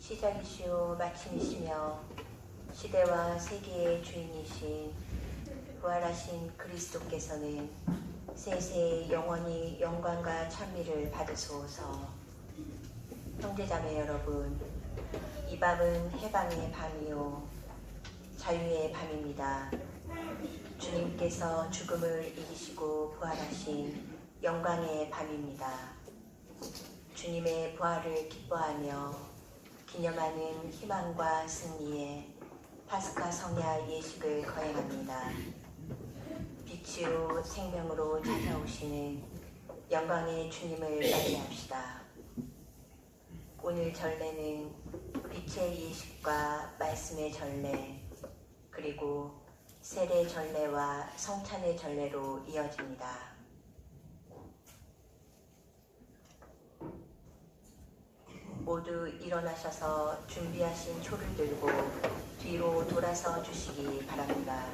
시작이시오 마침이시며 시대와 세계의 주인이신 부활하신 그리스도께서는 세세 영원히 영광과 찬미를 받으소서. 형제자매 여러분, 이 밤은 해방의 밤이요 자유의 밤입니다. 주님께서 죽음을 이기시고 부활하신 영광의 밤입니다. 주님의 부활을 기뻐하며 기념하는 희망과 승리의 파스카 성야 예식을 거행합니다. 빛으로 생명으로 찾아오시는 영광의 주님을 맞이합시다. 오늘 전례는 빛의 예식과 말씀의 전례, 그리고 세례 전례와 성찬의 전례로 이어집니다. 모두 일어나셔서 준비하신 초를 들고 뒤로 돌아서 주시기 바랍니다.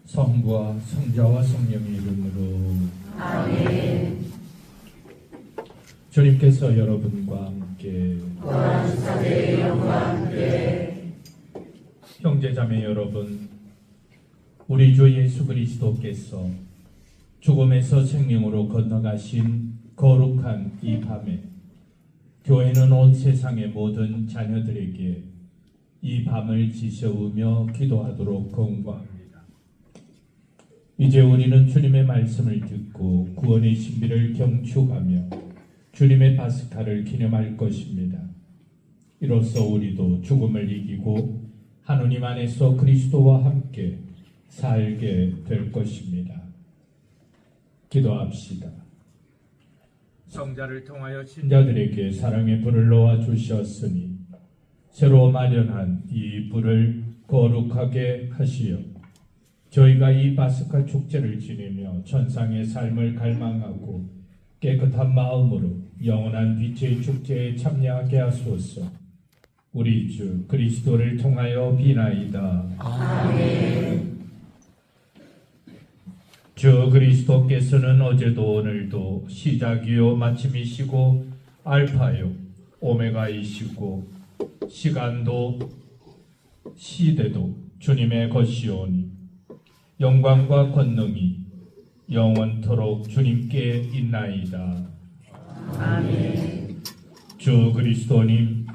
성부와 성자와 성령의 이름으로 아멘. 주님께서 여러분과 함께 부활하시사의 영과 함께 형제자매 여러분, 우리 주 예수 그리스도께서 죽음에서 생명으로 건너가신 거룩한 이 밤에 교회는 온 세상의 모든 자녀들에게 이 밤을 지새우며 기도하도록 권고합니다. 이제 우리는 주님의 말씀을 듣고 구원의 신비를 경축하며 주님의 파스카를 기념할 것입니다. 이로써 우리도 죽음을 이기고 하느님 안에서 그리스도와 함께 살게 될 것입니다. 기도합시다. 성자를 통하여 신자들에게 사랑의 불을 놓아 주셨으니 새로 마련한 이 불을 거룩하게 하시어 저희가 이 파스카 축제를 지내며 천상의 삶을 갈망하고 깨끗한 마음으로 영원한 빛의 축제에 참여하게 하소서. 우리 주 그리스도를 통하여 비나이다. 아멘. 주 그리스도께서는 어제도 오늘도 시작이요 마침이시고 알파요 오메가이시고 시간도 시대도 주님의 것이오니 영광과 권능이 영원토록 주님께 있나이다. 아멘. 주 그리스도님,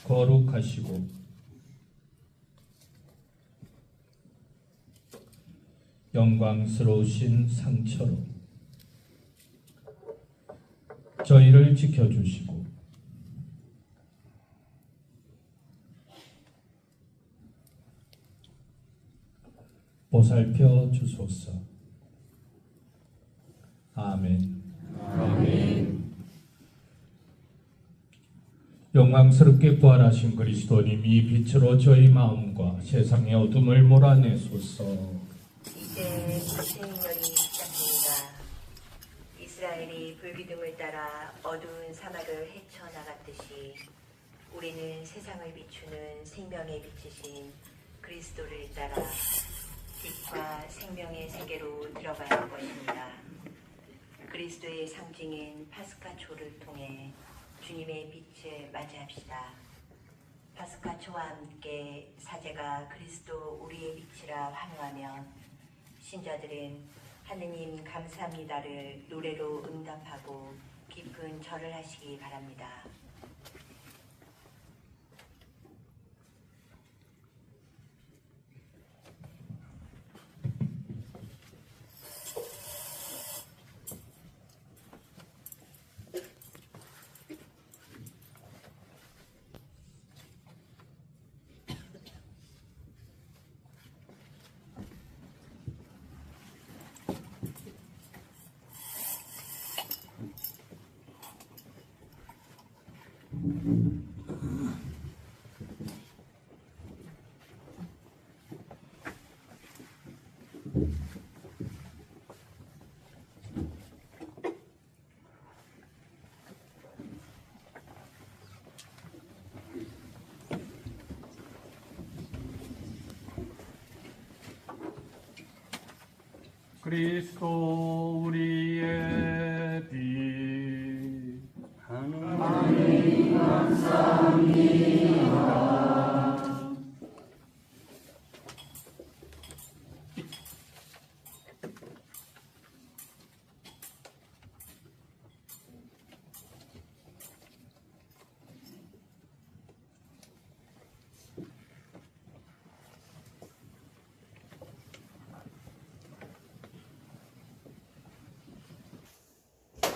거룩하시고 영광스러우신 상처로 저희를 지켜주시고 보살펴 주소서. 아멘. 아멘. 영광스럽게 부활하신 그리스도님, 이 빛으로 저희 마음과 세상의 어둠을 몰아내소서. 이제 세인절이 시작됩니다. 이스라엘이 불기둥을 따라 어두운 사막을 헤쳐나갔듯이 우리는 세상을 비추는 생명의 빛이신 그리스도를 따라 빛과 생명의 세계로 들어갈 것입니다. 그리스도의 상징인 파스카 초를 통해 주님의 빛을 맞이합시다. 파스카 초와 함께 사제가 그리스도 우리의 빛이라 환호하며 신자들은 하느님 감사합니다를 노래로 응답하고 깊은 절을 하시기 바랍니다. 그리스도 우리의 빛 하나님 감사합니다.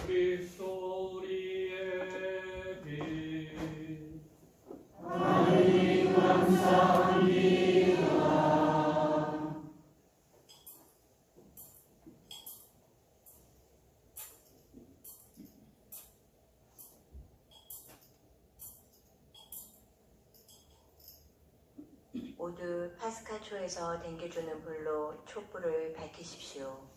그리스도 우리의 빛 하나님 감사합니다. 모두 파스카 초에서 댕겨주는 불로 촛불을 밝히십시오.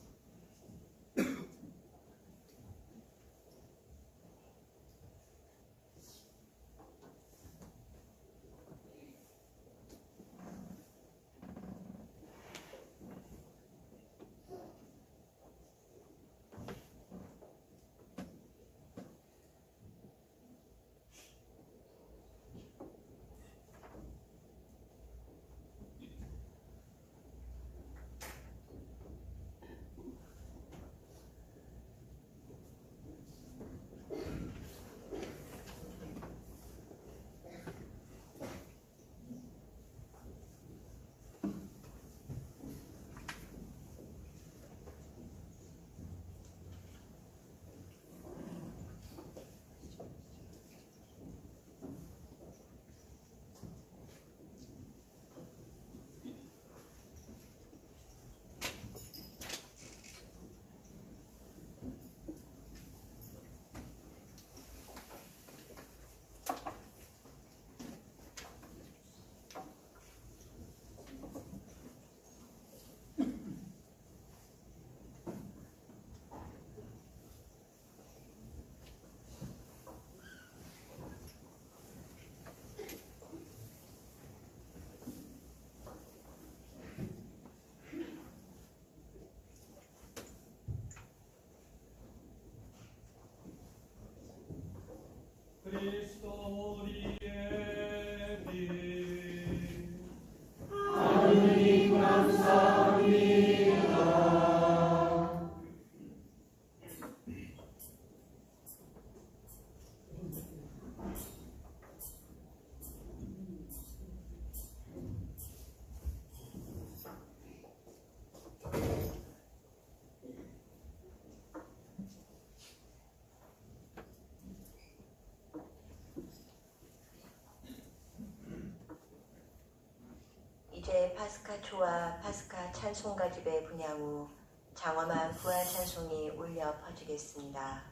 그리스도 우리의 빛 하나님 감사합니다. 이제 파스카 초와 파스카 찬송가집의 분향 후 장엄한 부활 찬송이 울려 퍼지겠습니다.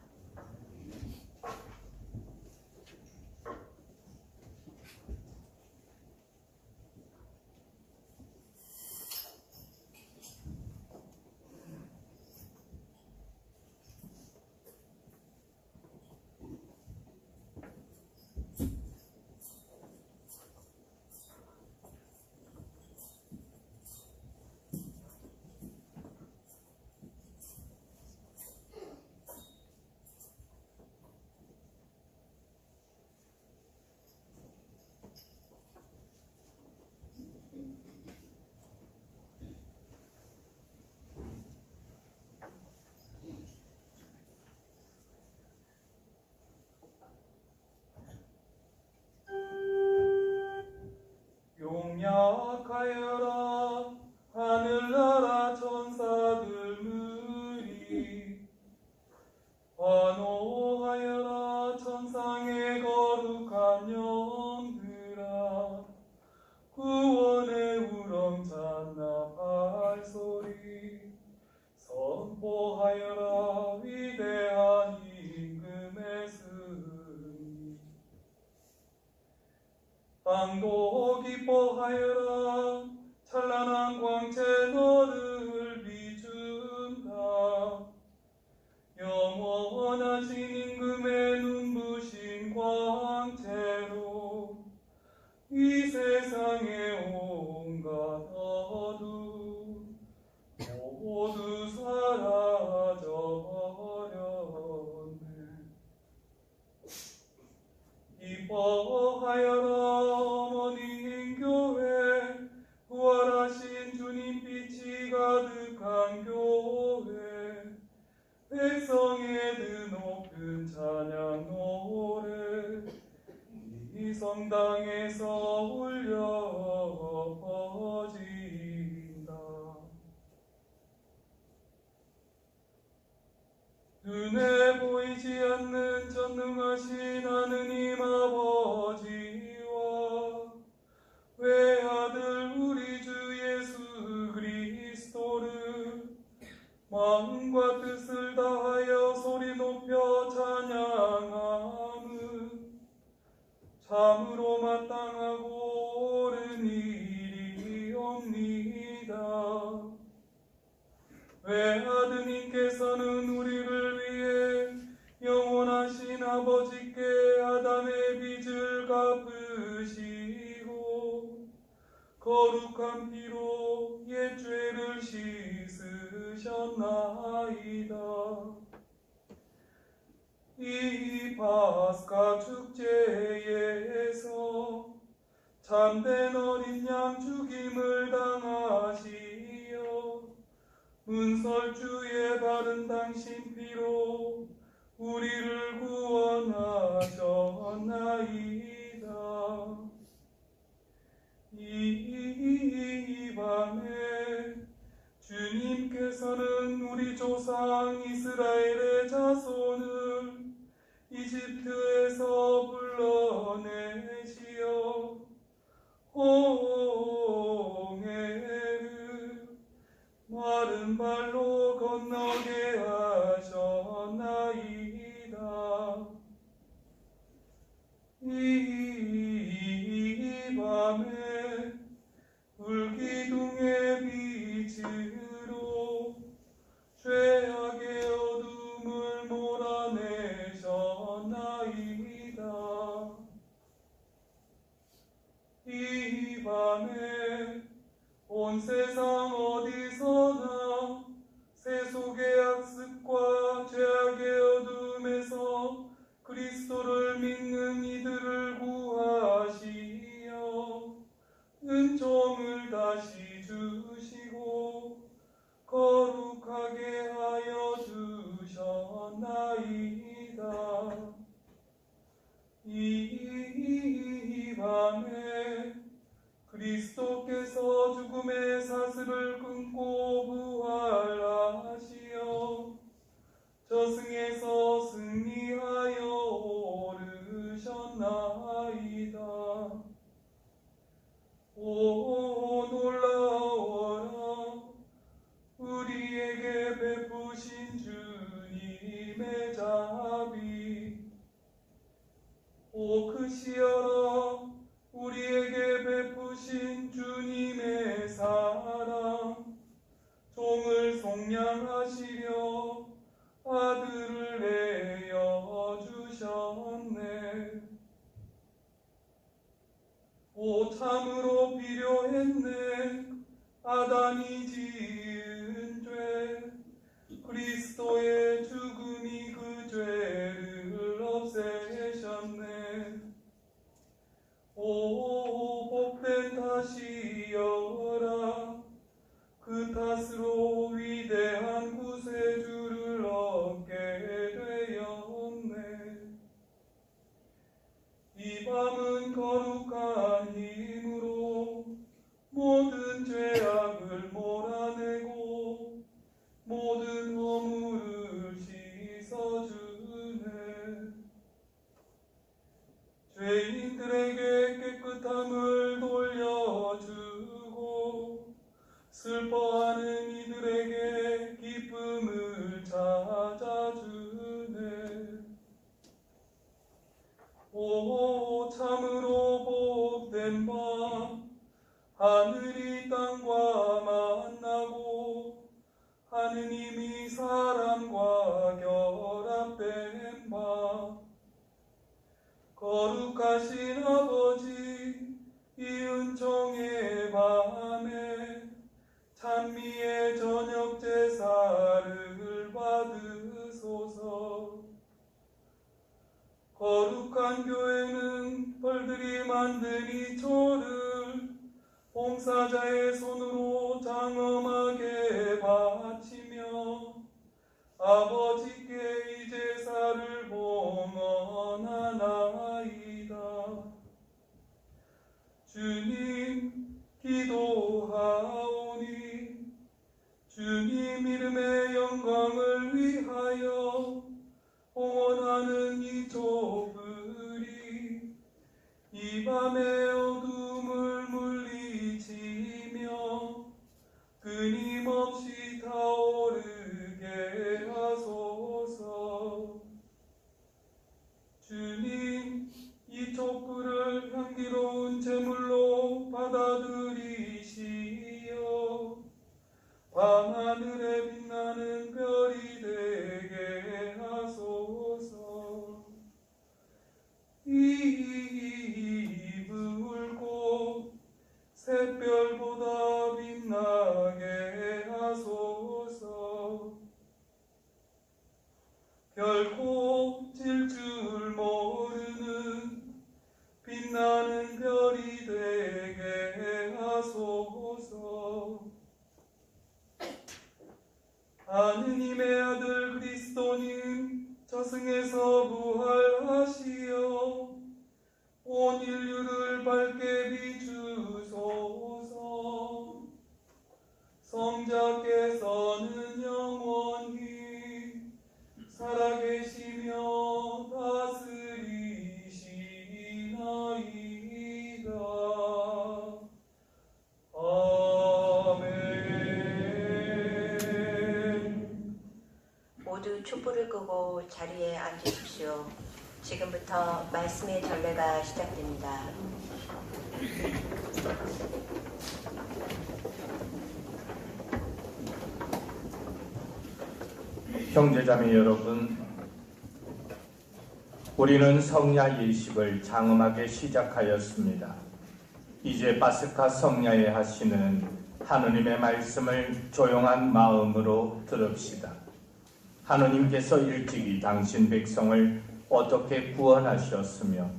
용약하여라 하늘나라 천사들 무리 환호하여라 천상의 거룩한 영들아 구원의 우렁찬 발소리 선포하여라 위대한 임금의 승리 땅도 기뻐하여라 찬란한 광채 너를 비춘다 영원하신 임금의 눈부신 광채로 이 세상의 온갖 어둠 모두 사 빛이 가득한 교회 백성의 드높은 찬양 노래 이 성당에서 울려 퍼진다. 눈에 보이지 않는 전능하신 하느님 아버지와 외아들 우리 주 예수 그리스도를 마음과 뜻을 다하여 소리 높여 찬양함은 참으로 마땅하고 옳은 일이옵니다. 외아드님께서는 우리를 위해 영원하신 아버지께 아담의 빚을 갚으시고 거룩한 피로 옛 죄를 씻으셨나이다. 이 파스카 축제에서 참된 어린 양 죽임을 당하시어 문설주에 바른 당신 피로 우리를 구원하셨나이다. 이 밤에 주님께서는 우리 조상 이스라엘의 자손을 이집트에서 불러내시어 홍해를 마른 발로 건너게 하셨나이다. 이 밤에 불기둥의 빛으로 죄악의 어둠을 몰아내셨나이다. 이 밤에 온 세상 어디서나 세속의 악습과 죄악의 어둠에서 그리스도를 믿는 이들을 구하시어 은총을 다시 주시고 거룩하게 하여 주셨나이다. 이 밤에 그리스도께서 죽음의 사슬을 끊고 부활하시어 저승에서 승리하여 오르셨나이다. 오 놀라워라. 우리에게 베푸신 주님의 자비. 오 크시어라. 우리에게 베푸신 주님의 사랑. 종을 속량하시려 아들을 내어 주셨네. 오 참으로 필요했네. 아담이 지은 죄 그리스도의 죽음이 그 죄를 없애셨네. 오 복된 탓이여라. 그 탓으로 위대한 구세주를 얻게 되었네. 이 밤은 거룩한 힘으로 모든 죄악을 몰아내고 모든 허물을 씻어주네. 죄인들에게 깨끗함을 돌려주고 슬퍼하는 이들에게 기쁨을 찾아주네. 오 참으로 복된 밤 하늘이 땅과 만나고 하느님이 사람과 결합된 밤 거룩하신 아버지 이 은총의 밤에 찬미의 저녁 제사를 받으소서. 거룩한 교회는 벌들이 만든 이 초를 봉사자의 손으로 장엄하게 바치며 아버지께 이 제사를 봉헌하나이다. 주님, 기도하오니 주님 이름의 영광을 위하여 봉헌하는 이 촛불이 이 밤의 어둠을 물리치며 끊임없이 타오르게 하소서. 주님, 이 촛불을 향기로운 제물로 받아들이시어 밤하늘에 빛나는 별이 되게 하소서. 이 불꽃 샛별보다 빛나게 하소서. 결코 질 줄 모르는 빛나는 별이 되게 하소서. 하느님의 아들 그리스도님 저승에서 부활하시어 온 인류를 밝게 비추소서. 성자께서는 영원히 살아계시며 다스리시나이다. 아멘. 모두 촛불을 끄고 자리에 앉으십시오. 지금부터 말씀의 전례가 시작됩니다. 형제자매 여러분, 우리는 성야 예식을 장엄하게 시작하였습니다. 이제 파스카 성야에 하시는 하느님의 말씀을 조용한 마음으로 들읍시다. 하느님께서 일찍이 당신 백성을 어떻게 구원하셨으며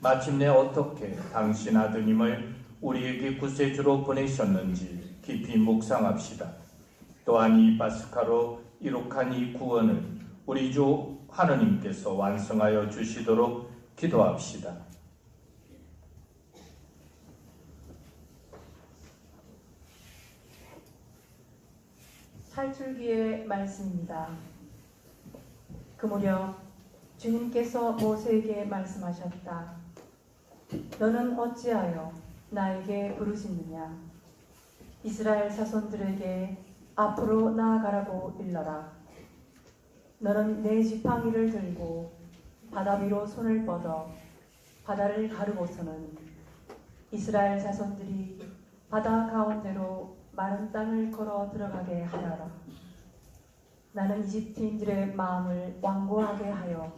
마침내 어떻게 당신 아드님을 우리에게 구세주로 보내셨는지 깊이 묵상합시다. 또한 이 파스카로 이룩한 이 구원을 우리 주 하느님께서 완성하여 주시도록 기도합시다. 탈출기의 말씀입니다. 그 무렵 주님께서 모세에게 말씀하셨다. 너는 어찌하여 나에게 부르짖느냐? 이스라엘 자손들에게 앞으로 나아가라고 일러라. 너는 내 지팡이를 들고 바다 위로 손을 뻗어 바다를 가르고서는 이스라엘 자손들이 바다 가운데로 마른 땅을 걸어 들어가게 하여라. 나는 이집트인들의 마음을 완고하게 하여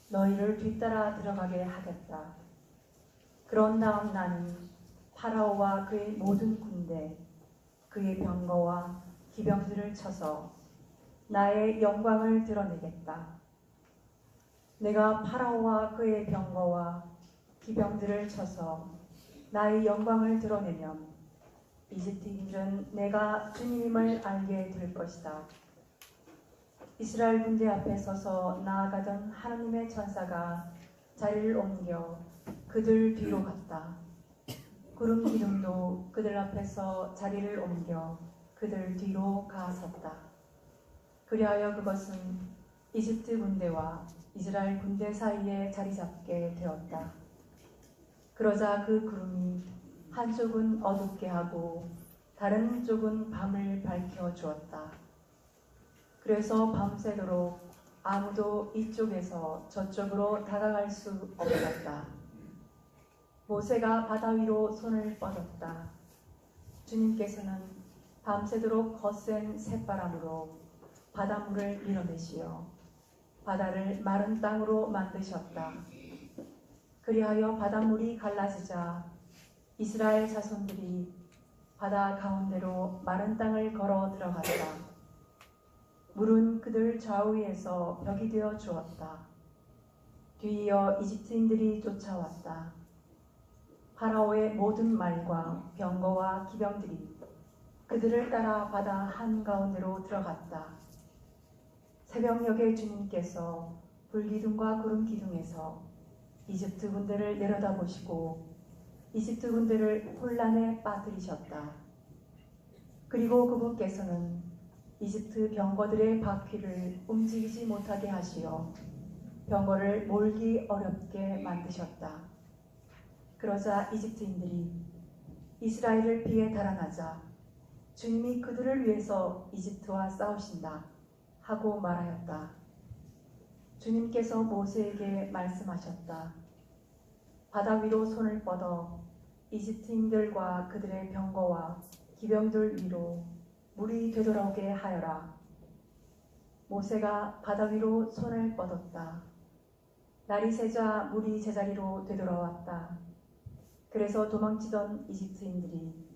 너희를 뒤따라 들어가게 하겠다. 그런 다음 나는 파라오와 그의 모든 군대, 그의 병거와 기병들을 쳐서 나의 영광을 드러내겠다. 내가 파라오와 그의 병거와 기병들을 쳐서 나의 영광을 드러내면 이집트인들은 내가 주님임을 알게 될 것이다. 이스라엘 군대 앞에 서서 나아가던 하나님의 천사가 자리를 옮겨 그들 뒤로 갔다. 구름 기둥도 그들 앞에서 자리를 옮겨 그들 뒤로 가섰다. 그리하여 그것은 이집트 군대와 이스라엘 군대 사이에 자리 잡게 되었다. 그러자 그 구름이 한쪽은 어둡게 하고 다른 쪽은 밤을 밝혀 주었다. 그래서 밤새도록 아무도 이쪽에서 저쪽으로 다가갈 수 없었다. 모세가 바다 위로 손을 뻗었다. 주님께서는 밤새도록 거센 새바람으로 바닷물을 밀어내시어 바다를 마른 땅으로 만드셨다. 그리하여 바닷물이 갈라지자 이스라엘 자손들이 바다 가운데로 마른 땅을 걸어 들어갔다. 물은 그들 좌우에서 벽이 되어 주었다. 뒤이어 이집트인들이 쫓아왔다. 파라오의 모든 말과 병거와 기병들이 그들을 따라 바다 한가운데로 들어갔다. 새벽녘에 주님께서 불기둥과 구름 기둥에서 이집트 군대를 내려다보시고 이집트 군대를 혼란에 빠뜨리셨다. 그리고 그분께서는 이집트 병거들의 바퀴를 움직이지 못하게 하시어 병거를 몰기 어렵게 만드셨다. 그러자 이집트인들이 이스라엘을 피해 달아나자 주님이 그들을 위해서 이집트와 싸우신다 하고 말하였다. 주님께서 모세에게 말씀하셨다. 바다 위로 손을 뻗어 이집트인들과 그들의 병거와 기병들 위로 물이 되돌아오게 하여라. 모세가 바다 위로 손을 뻗었다. 날이 새자 물이 제자리로 되돌아왔다. 그래서 도망치던 이집트인들이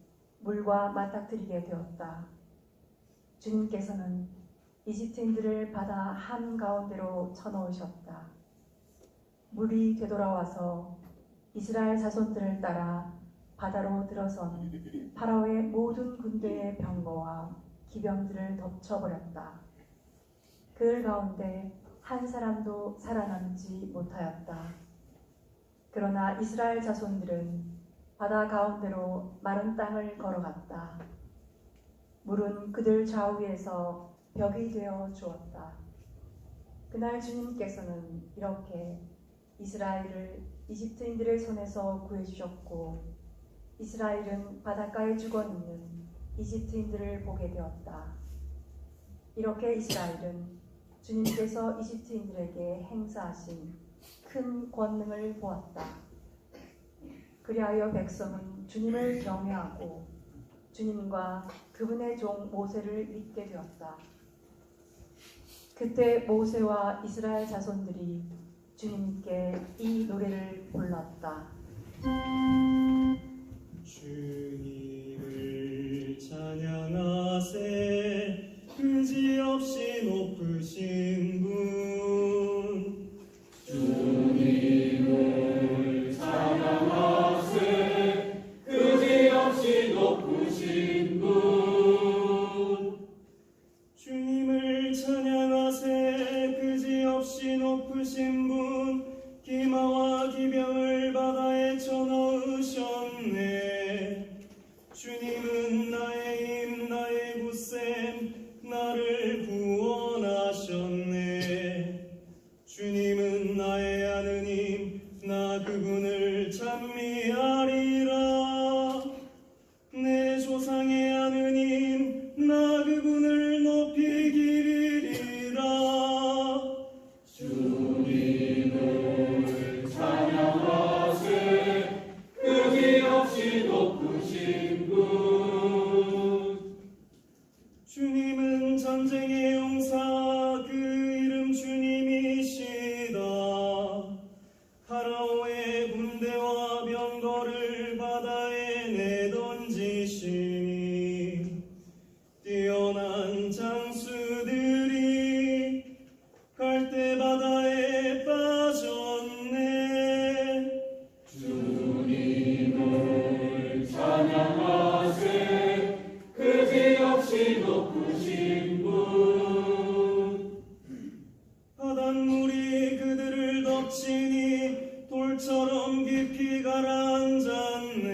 물과 맞닥뜨리게 되었다. 주님께서는 이집트인들을 바다 한가운데로 쳐넣으셨다. 물이 되돌아와서 이스라엘 자손들을 따라 바다로 들어선 파라오의 모든 군대의 병거와 기병들을 덮쳐버렸다. 그들 가운데 한 사람도 살아남지 못하였다. 그러나 이스라엘 자손들은 바다 가운데로 마른 땅을 걸어갔다. 물은 그들 좌우에서 벽이 되어 주었다. 그날 주님께서는 이렇게 이스라엘을 이집트인들의 손에서 구해주셨고 이스라엘은 바닷가에 죽어있는 이집트인들을 보게 되었다. 이렇게 이스라엘은 주님께서 이집트인들에게 행사하신 큰 권능을 보았다. 그리하여 백성은 주님을 경외하고 주님과 그분의 종 모세를 믿게 되었다. 그때 모세와 이스라엘 자손들이 주님께 이 노래를 불렀다. 주님을 찬양하세 그지없이 높으신 분 주님을 찬양하세 그지없이 높으신 분 주님을 찬양하세 그지없이 높으신 분 기마와 기병을 바다에 쳐넣으셨네. 주님은 나의 힘 나의 굳셈 나를 구원하셨네. 주님은 나의 하느님 나 그분을 찬미하리라. 내 조상의 하느님 나 그분을 높이 기리리라. 주님을 찬양하세 그지없이 높으신 분 주님은 전쟁의 용사 그 이름 주님이시다. 파라오의 군대와 병거를 바다에 내던지시니 뛰어난 장수들이 갈대 바다에 빠졌네. 주님을 찬양하세 그지없이 높으신 분 바닷물이 그들을 덮치니 돌처럼 깊이 가라앉았네.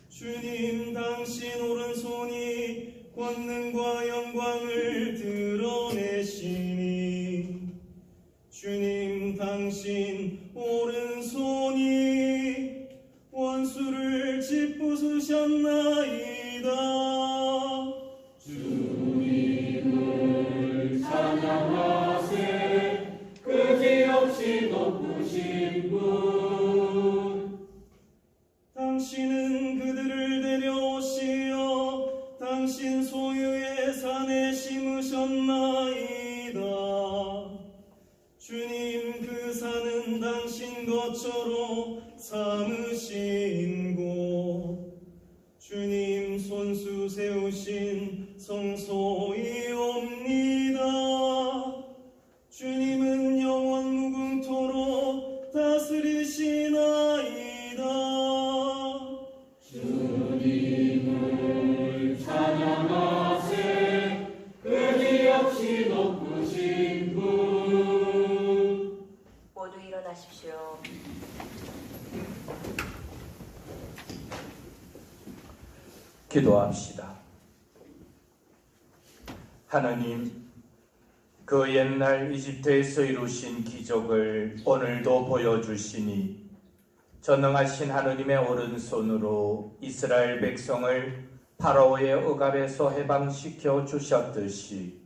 주님 당신 오른손이 권능과 영광을 드러내시니 주님 당신 오른손이 원수를 짓부수셨나이다. 주님을 찬양하세 그지없이 높으신 분 당신은 그들을 데려오시어 당신 소유의 산에 심으셨나이다. 주님 그 산은 당신 것처로 삼으신 곳 주님 손수 세우신 성소이옵니다. 주님은 영원 무궁토록 다스리시나이다. 주님을 기도합시다. 하나님, 그 옛날 이집트에서 이루신 기적을 오늘도 보여주시니 전능하신 하느님의 오른손으로 이스라엘 백성을 파라오의 억압에서 해방시켜 주셨듯이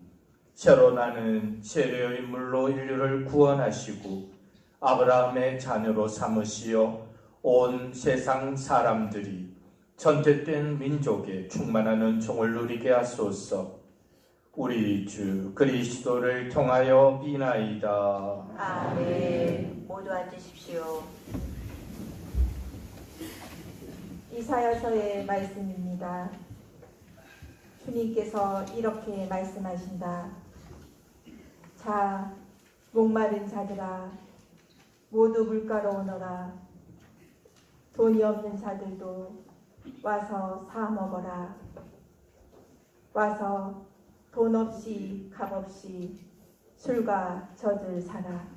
새로 나는 세례의 물로 인류를 구원하시고 아브라함의 자녀로 삼으시어 온 세상 사람들이 전택된 민족의 충만한 은총을 누리게 하소서. 우리 주 그리스도를 통하여 비나이다. 아멘. 모두 앉으십시오. 이사야서의 말씀입니다. 주님께서 이렇게 말씀하신다. 자, 목마른 자들아, 모두 물가로 오너라. 돈이 없는 자들도 와서 사 먹어라. 와서 돈 없이 값 없이 술과 젖을 사라.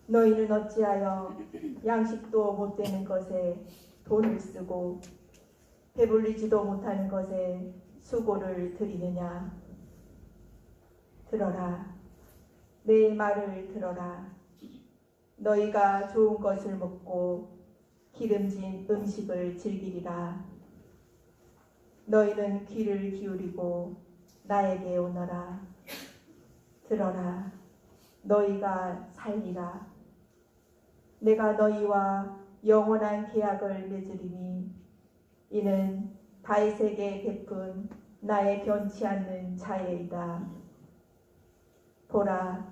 너희는 어찌하여 양식도 못 되는 것에 돈을 쓰고 배불리지도 못하는 것에 수고를 들이느냐. 들어라. 내 말을 들어라. 너희가 좋은 것을 먹고 기름진 음식을 즐기리라. 너희는 귀를 기울이고 나에게 오너라. 들어라. 너희가 살리라. 내가 너희와 영원한 계약을 맺으리니 이는 다윗에게 베푼 나의 변치 않는 자애이다. 보라,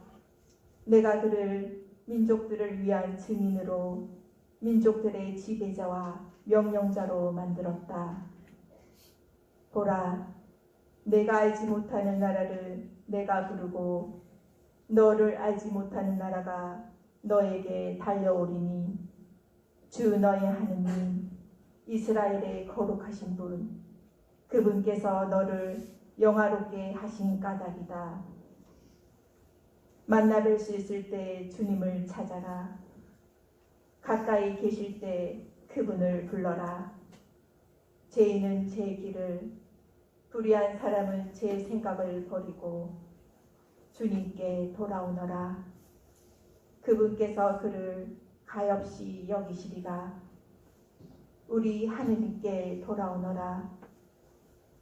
내가 그를 민족들을 위한 증인으로 민족들의 지배자와 명령자로 만들었다. 보라, 내가 알지 못하는 나라를 내가 부르고 너를 알지 못하는 나라가 너에게 달려오리니 주 너의 하느님 이스라엘의 거룩하신 분 그분께서 너를 영화롭게 하신 까닭이다. 만나 뵐 수 있을 때 주님을 찾아라. 가까이 계실 때 그분을 불러라. 죄인은 제 길을, 불의한 사람은 제 생각을 버리고 주님께 돌아오너라. 그분께서 그를 가엾이 여기시리라. 우리 하느님께 돌아오너라.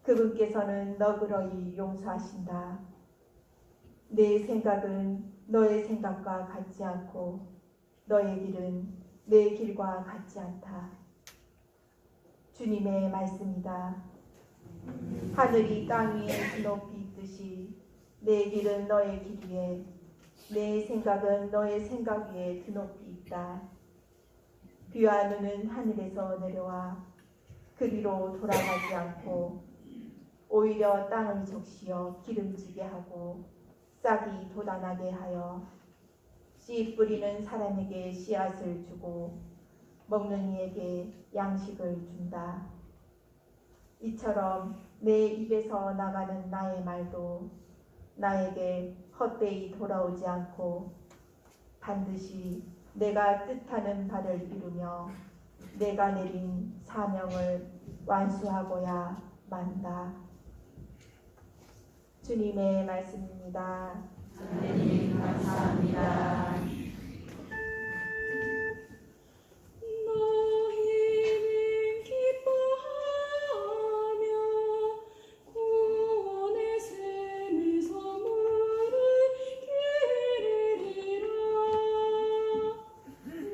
그분께서는 너그러이 용서하신다. 내 생각은 너의 생각과 같지 않고 너의 길은 내 길과 같지 않다. 주님의 말씀이다. 하늘이 땅 위에 드높이 있듯이 내 길은 너의 길 위에 내 생각은 너의 생각 위에 드높이 있다. 비와 눈은 하늘에서 내려와 그리로 돌아가지 않고 오히려 땅을 적시어 기름지게 하고 싹이 돋아나게 하여 씨 뿌리는 사람에게 씨앗을 주고 먹는 이에게 양식을 준다. 이처럼 내 입에서 나가는 나의 말도 나에게 헛되이 돌아오지 않고 반드시 내가 뜻하는 바를 이루며 내가 내린 사명을 완수하고야 만다. 주님의 말씀입니다. 하나님 감사합니다. 너희는 기뻐하며 구원의 샘의 선물을 기르리라.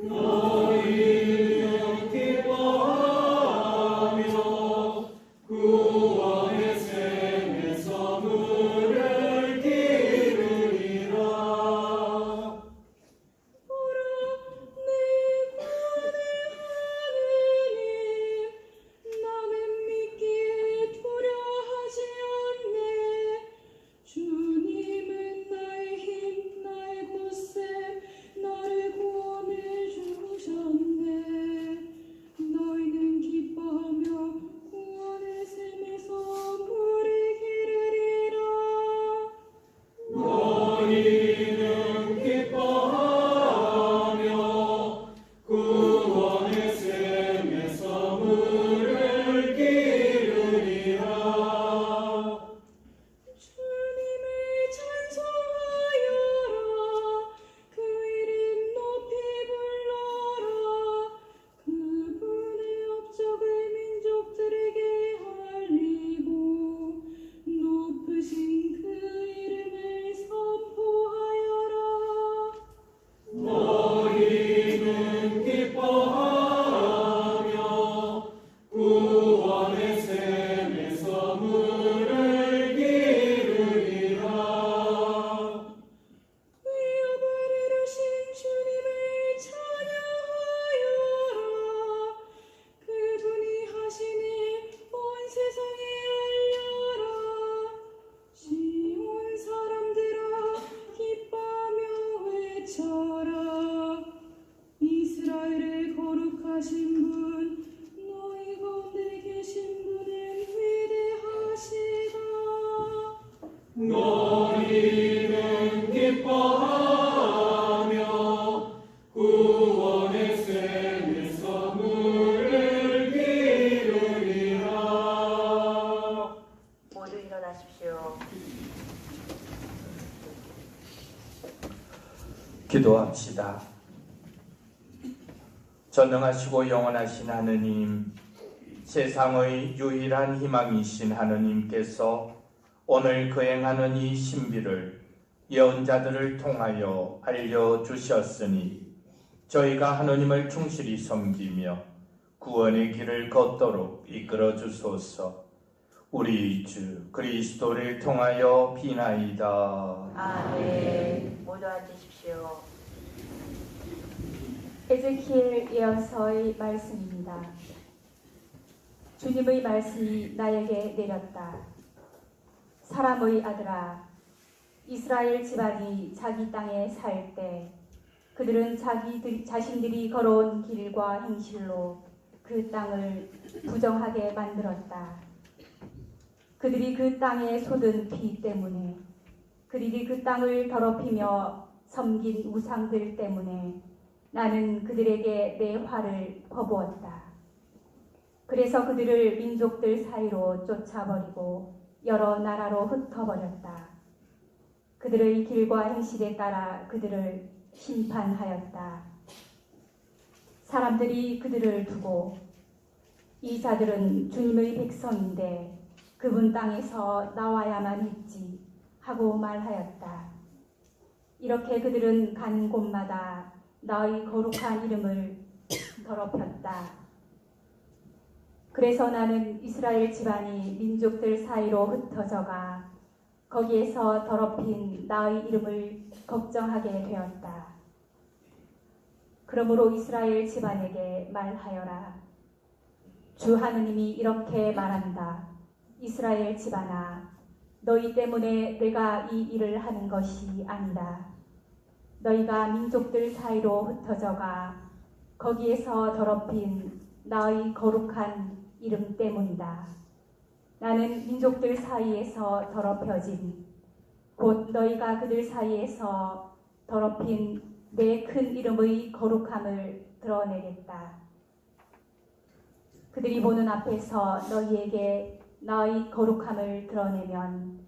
너희는 기뻐하며 구원의 샘의 선물을 기르리라. 보라, 내 구원의 하느님, 나는 믿기에 두려워하지 않네. 주님은 나의 힘, 나의 굳셈, 나를 구원해 주셨네. 너희는 기뻐하며 구원의 샘에서 물을 기르리라. 너희는 기뻐하며 구원의 샘의 선물을 기르리라. 모두 일어나십시오. 기도합시다. 전능하시고 영원하신 하느님, 세상의 유일한 희망이신 하느님께서 오늘 거행하는 이 신비를 예언자들을 통하여 알려주셨으니 저희가 하느님을 충실히 섬기며 구원의 길을 걷도록 이끌어 주소서. 우리 주 그리스도를 통하여 비나이다. 아멘. 모두 앉으십시오. 에zekiel 예언서의 말씀입니다. 주님의 말씀이 나에게 내렸다. 사람의 아들아, 이스라엘 집안이 자기 땅에 살 때 그들은 자신들이 걸어온 길과 행실로 그 땅을 부정하게 만들었다. 그들이 그 땅에 쏟은 피 때문에, 그들이 그 땅을 더럽히며 섬긴 우상들 때문에 나는 그들에게 내 화를 퍼부었다. 그래서 그들을 민족들 사이로 쫓아버리고 여러 나라로 흩어버렸다. 그들의 길과 행실에 따라 그들을 심판하였다. 사람들이 그들을 두고 이 자들은 주님의 백성인데 그분 땅에서 나와야만 했지 하고 말하였다. 이렇게 그들은 간 곳마다 나의 거룩한 이름을 더럽혔다. 그래서 나는 이스라엘 집안이 민족들 사이로 흩어져가 거기에서 더럽힌 나의 이름을 걱정하게 되었다. 그러므로 이스라엘 집안에게 말하여라. 주 하느님이 이렇게 말한다. 이스라엘 집안아, 너희 때문에 내가 이 일을 하는 것이 아니다. 너희가 민족들 사이로 흩어져가 거기에서 더럽힌 나의 거룩한 이름 때문이다. 나는 민족들 사이에서 더럽혀진 곧 너희가 그들 사이에서 더럽힌 내 큰 이름의 거룩함을 드러내겠다. 그들이 보는 앞에서 너희에게 나의 거룩함을 드러내면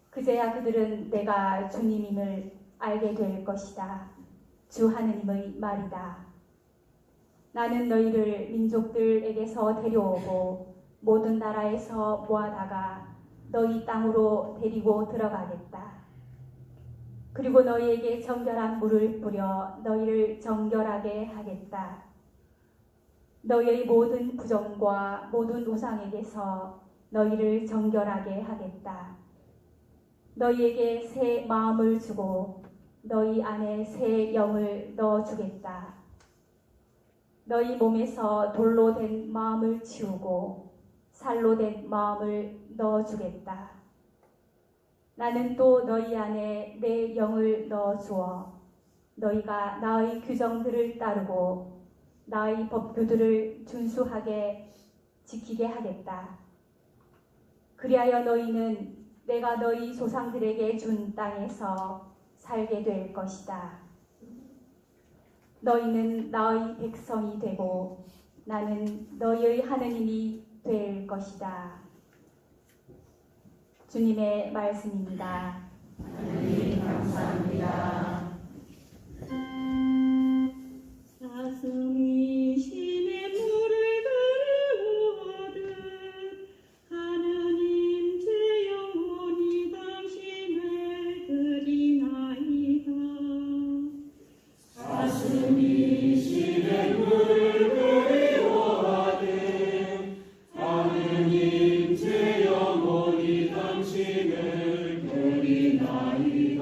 그제야 그들은 내가 주님임을 알게 될 것이다. 주 하느님의 말이다. 나는 너희를 민족들에게서 데려오고 모든 나라에서 모아다가 너희 땅으로 데리고 들어가겠다. 그리고 너희에게 정결한 물을 뿌려 너희를 정결하게 하겠다. 너희의 모든 부정과 모든 우상에게서 너희를 정결하게 하겠다. 너희에게 새 마음을 주고 너희 안에 새 영을 넣어주겠다. 너희 몸에서 돌로 된 마음을 치우고 살로 된 마음을 넣어주겠다. 나는 또 너희 안에 내 영을 넣어주어 너희가 나의 규정들을 따르고 나의 법규들을 준수하게 지키게 하겠다. 그리하여 너희는 내가 너희 조상들에게 준 땅에서 살게 될 것이다. 너희는 나의 백성이 되고 나는 너희의 하느님이 될 것이다. 주님의 말씀입니다. 하나님 감사합니다. 사슴이 심의 물을 그리워하듯 하느님 제 영혼이 당신을 그리나이다. 사슴이 심의 물을 그리워하듯 하느님 제 영혼이 당신을 그리나이다.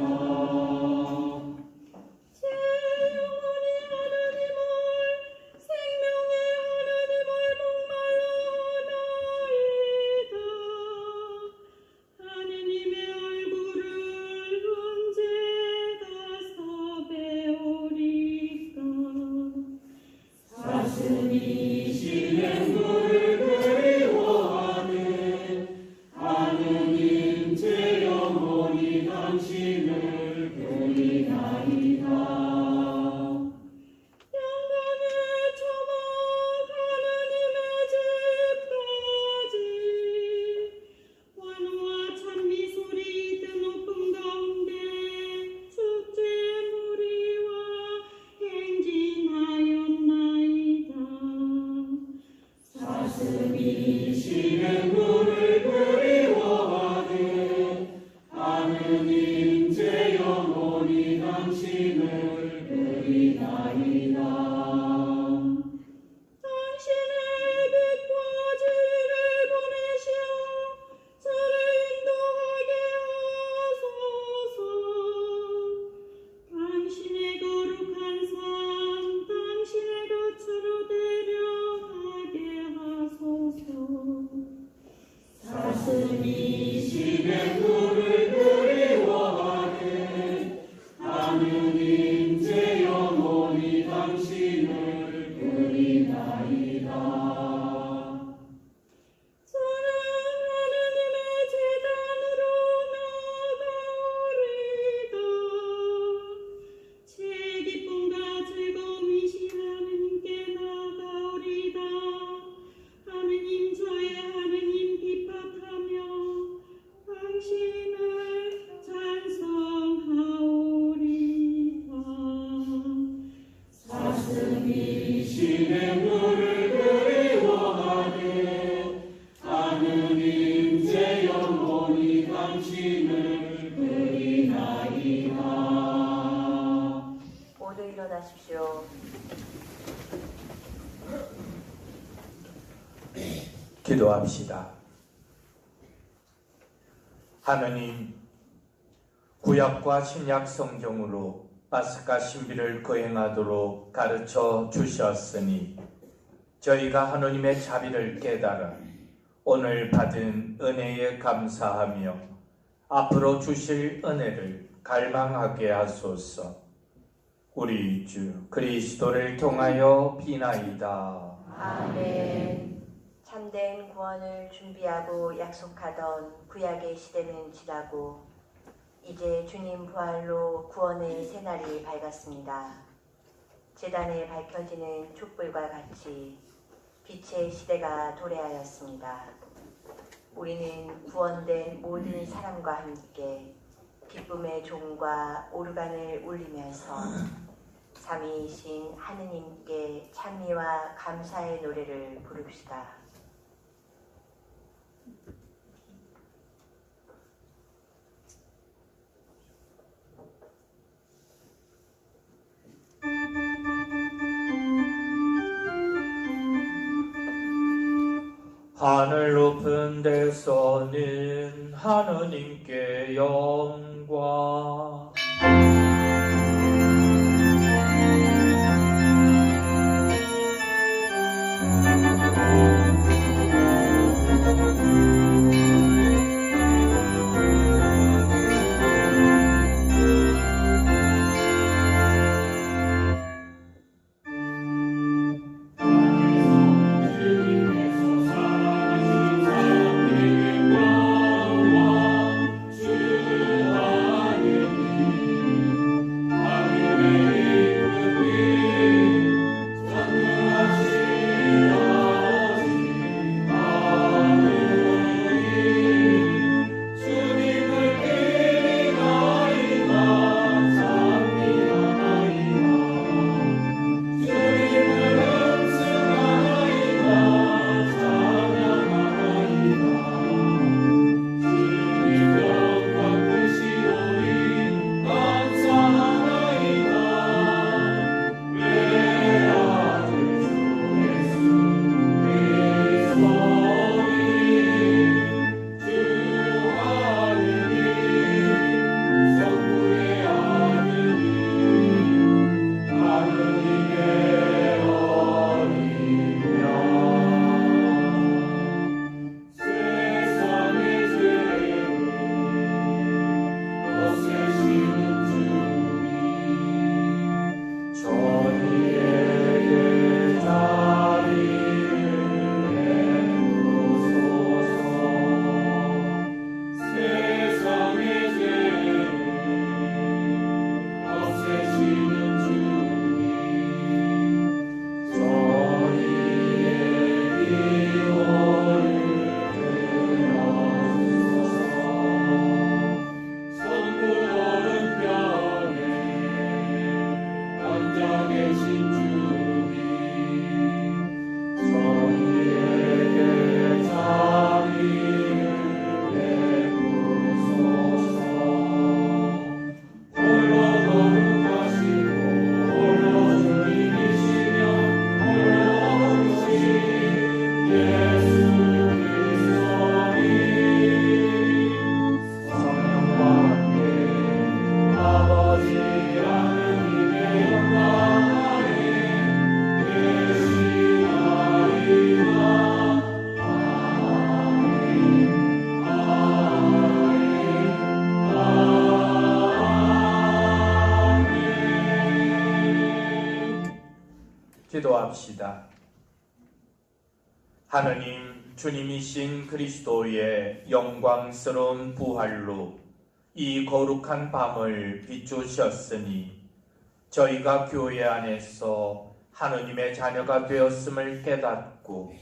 기도하십시오. 기도합시다. 하느님, 구약과 신약 성경으로 파스카 신비를 거행하도록 가르쳐 주셨으니 저희가 하느님의 자비를 깨달아 오늘 받은 은혜에 감사하며 앞으로 주실 은혜를 갈망하게 하소서. 우리 주 그리스도를 통하여 비나이다. 아멘. 참된 구원을 준비하고 약속하던 구약의 시대는 지나고 이제 주님 부활로 구원의 새날이 밝았습니다. 제단에 밝혀지는 촛불과 같이 빛의 시대가 도래하였습니다. 우리는 구원된 모든 사람과 함께 기쁨의 종과 오르간을 울리면서 삼위이신 하느님께 찬미와 감사의 노래를 부릅시다. 하늘 높은 데서는 하느님께 영광. 기도합시다. 하느님, 주님이신 그리스도의 영광스러운 부활로 이 거룩한 밤을 비추셨으니 저희가 교회 안에서 하느님의 자녀가 되었음을 깨닫고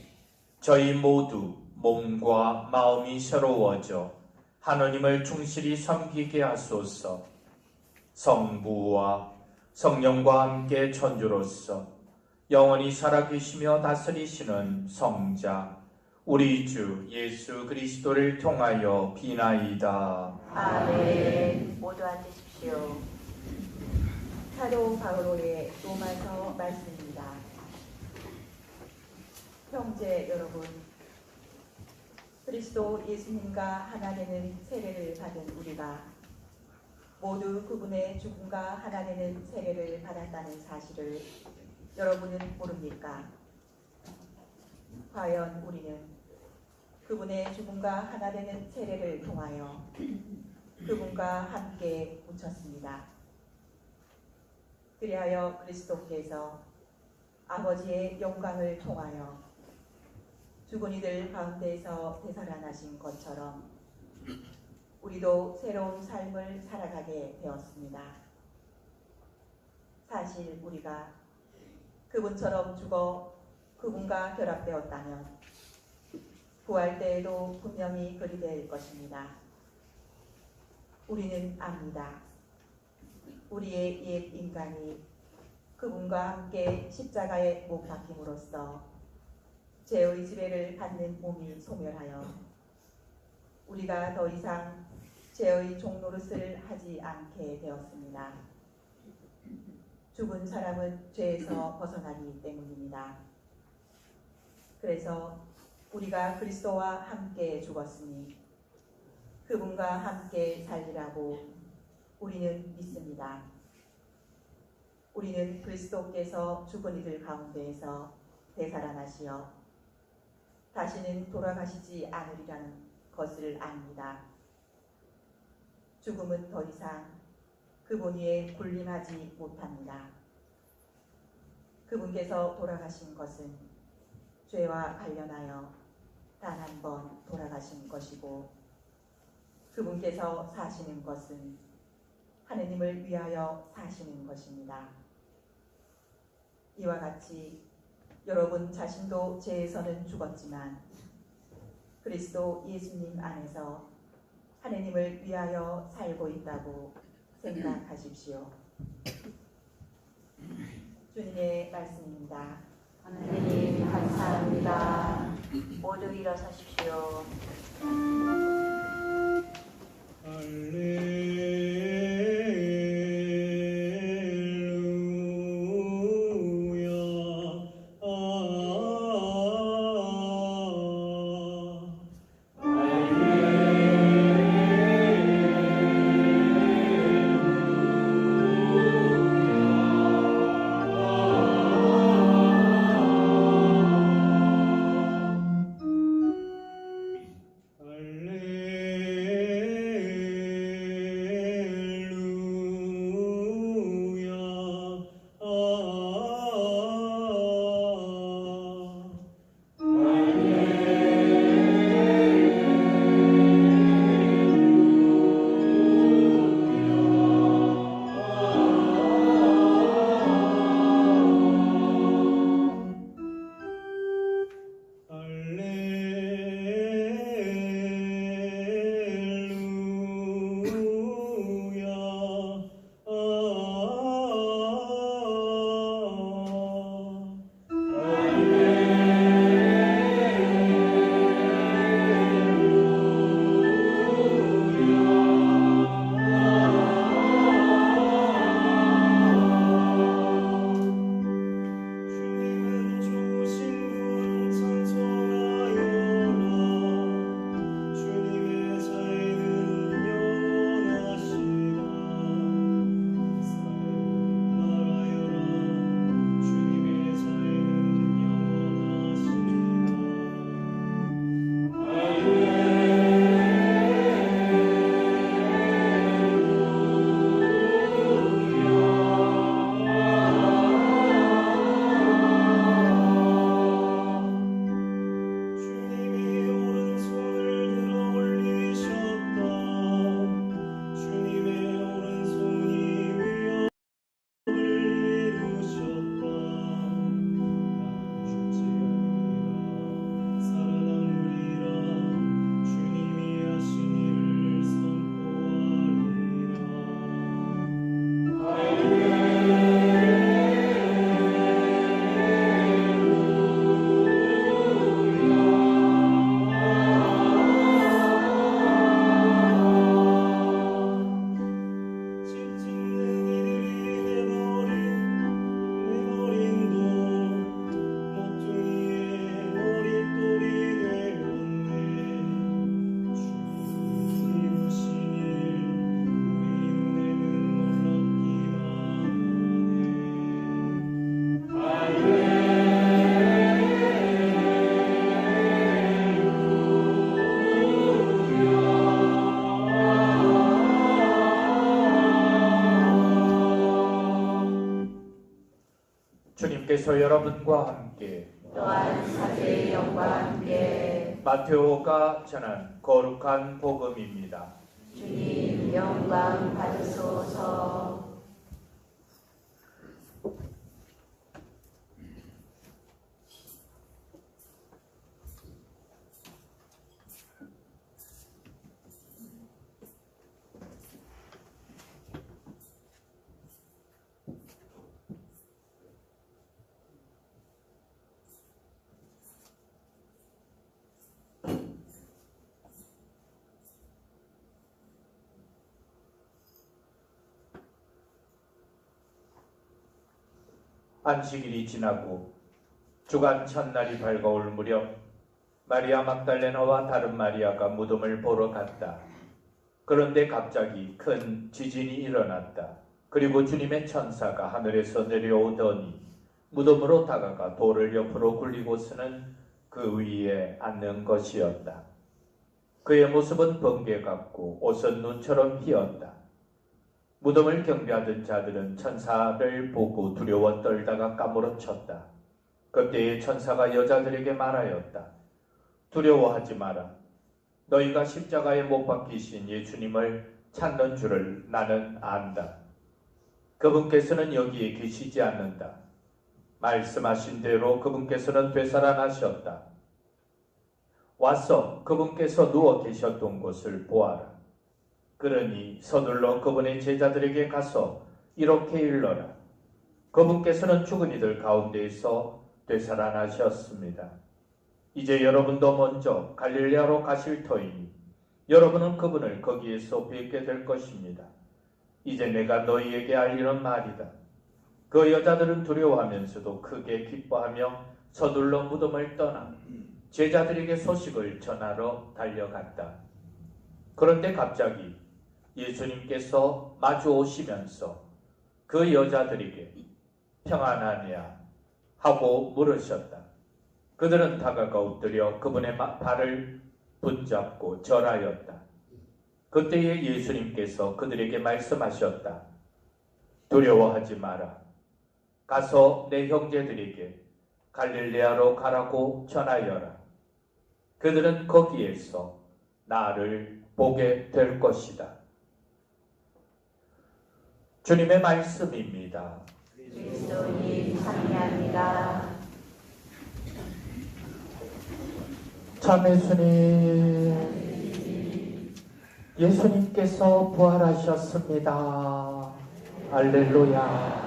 저희 모두 몸과 마음이 새로워져 하느님을 충실히 섬기게 하소서. 성부와 성령과 함께 천주로서 영원히 살아계시며 다스리시는 성자 우리 주 예수 그리스도를 통하여 비나이다. 아멘. 모두 앉으십시오. 사도 바오로의 로마서 말씀입니다. 형제 여러분, 그리스도 예수님과 하나 되는 세례를 받은 우리가 모두 그분의 죽음과 하나 되는 세례를 받았다는 사실을 여러분은 모릅니까? 과연 우리는 그분의 죽음과 하나 되는 세례를 통하여 그분과 함께 묻혔습니다. 그리하여 그리스도께서 아버지의 영광을 통하여 죽은 이들 가운데서 되살아나신 것처럼 우리도 새로운 삶을 살아가게 되었습니다. 사실 우리가 그분처럼 죽어 그분과 결합되었다면 부활 때에도 분명히 그리 될 것입니다. 우리는 압니다. 우리의 옛 인간이 그분과 함께 십자가에 못 박힘으로써 죄의 지배를 받는 몸이 소멸하여 우리가 더 이상 죄의 종노릇을 하지 않게 되었습니다. 죽은 사람은 죄에서 벗어나기 때문입니다. 그래서 우리가 그리스도와 함께 죽었으니 그분과 함께 살리라고 우리는 믿습니다. 우리는 그리스도께서 죽은 이들 가운데에서 되살아나시어 다시는 돌아가시지 않으리라는 것을 압니다. 죽음은 더 이상 그분 위에 군림하지 못합니다. 그분께서 돌아가신 것은 죄와 관련하여 단 한 번 돌아가신 것이고 그분께서 사시는 것은 하느님을 위하여 사시는 것입니다. 이와 같이 여러분 자신도 죄에서는 죽었지만 그리스도 예수님 안에서 하느님을 위하여 살고 있다고 생각하십시오. 주님의 말씀입니다. 하나님 감사합니다. 모두 일어서십시오. 할렐루야. 주님께서 여러분과 함께 또한 사제의 영과 함께 마테오가 전한 거룩한 복음입니다. 주님 영광 받으소서. 안식일이 지나고 주간 첫날이 밝아올 무렵 마리아 막달레나와 다른 마리아가 무덤을 보러 갔다. 그런데 갑자기 큰 지진이 일어났다. 그리고 주님의 천사가 하늘에서 내려오더니 무덤으로 다가가 돌을 옆으로 굴리고서는 그 위에 앉는 것이었다. 그의 모습은 번개 같고 옷은 눈처럼 휘었다. 무덤을 경비하던 자들은 천사를 보고 두려워 떨다가 까무러쳤다. 그때에 천사가 여자들에게 말하였다. 두려워하지 마라. 너희가 십자가에 못 박히신 예수님을 찾는 줄을 나는 안다. 그분께서는 여기에 계시지 않는다. 말씀하신 대로 그분께서는 되살아나셨다. 와서 그분께서 누워 계셨던 곳을 보아라. 그러니 서둘러 그분의 제자들에게 가서 이렇게 일러라. 그분께서는 죽은 이들 가운데에서 되살아나셨습니다. 이제 여러분도 먼저 갈릴레아로 가실 터이니 여러분은 그분을 거기에서 뵙게 될 것입니다. 이제 내가 너희에게 알리는 말이다. 그 여자들은 두려워하면서도 크게 기뻐하며 서둘러 무덤을 떠나 제자들에게 소식을 전하러 달려갔다. 그런데 갑자기 예수님께서 마주 오시면서 그 여자들에게 평안하냐 하고 물으셨다. 그들은 다가가 엎드려 그분의 발을 붙잡고 절하였다. 그때에 예수님께서 그들에게 말씀하셨다. 두려워하지 마라. 가서 내 형제들에게 갈릴레아로 가라고 전하여라. 그들은 거기에서 나를 보게 될 것이다. 주님의 말씀입니다. 그리스도님 찬양합니다. 참 예수님께서 부활하셨습니다. 할렐루야,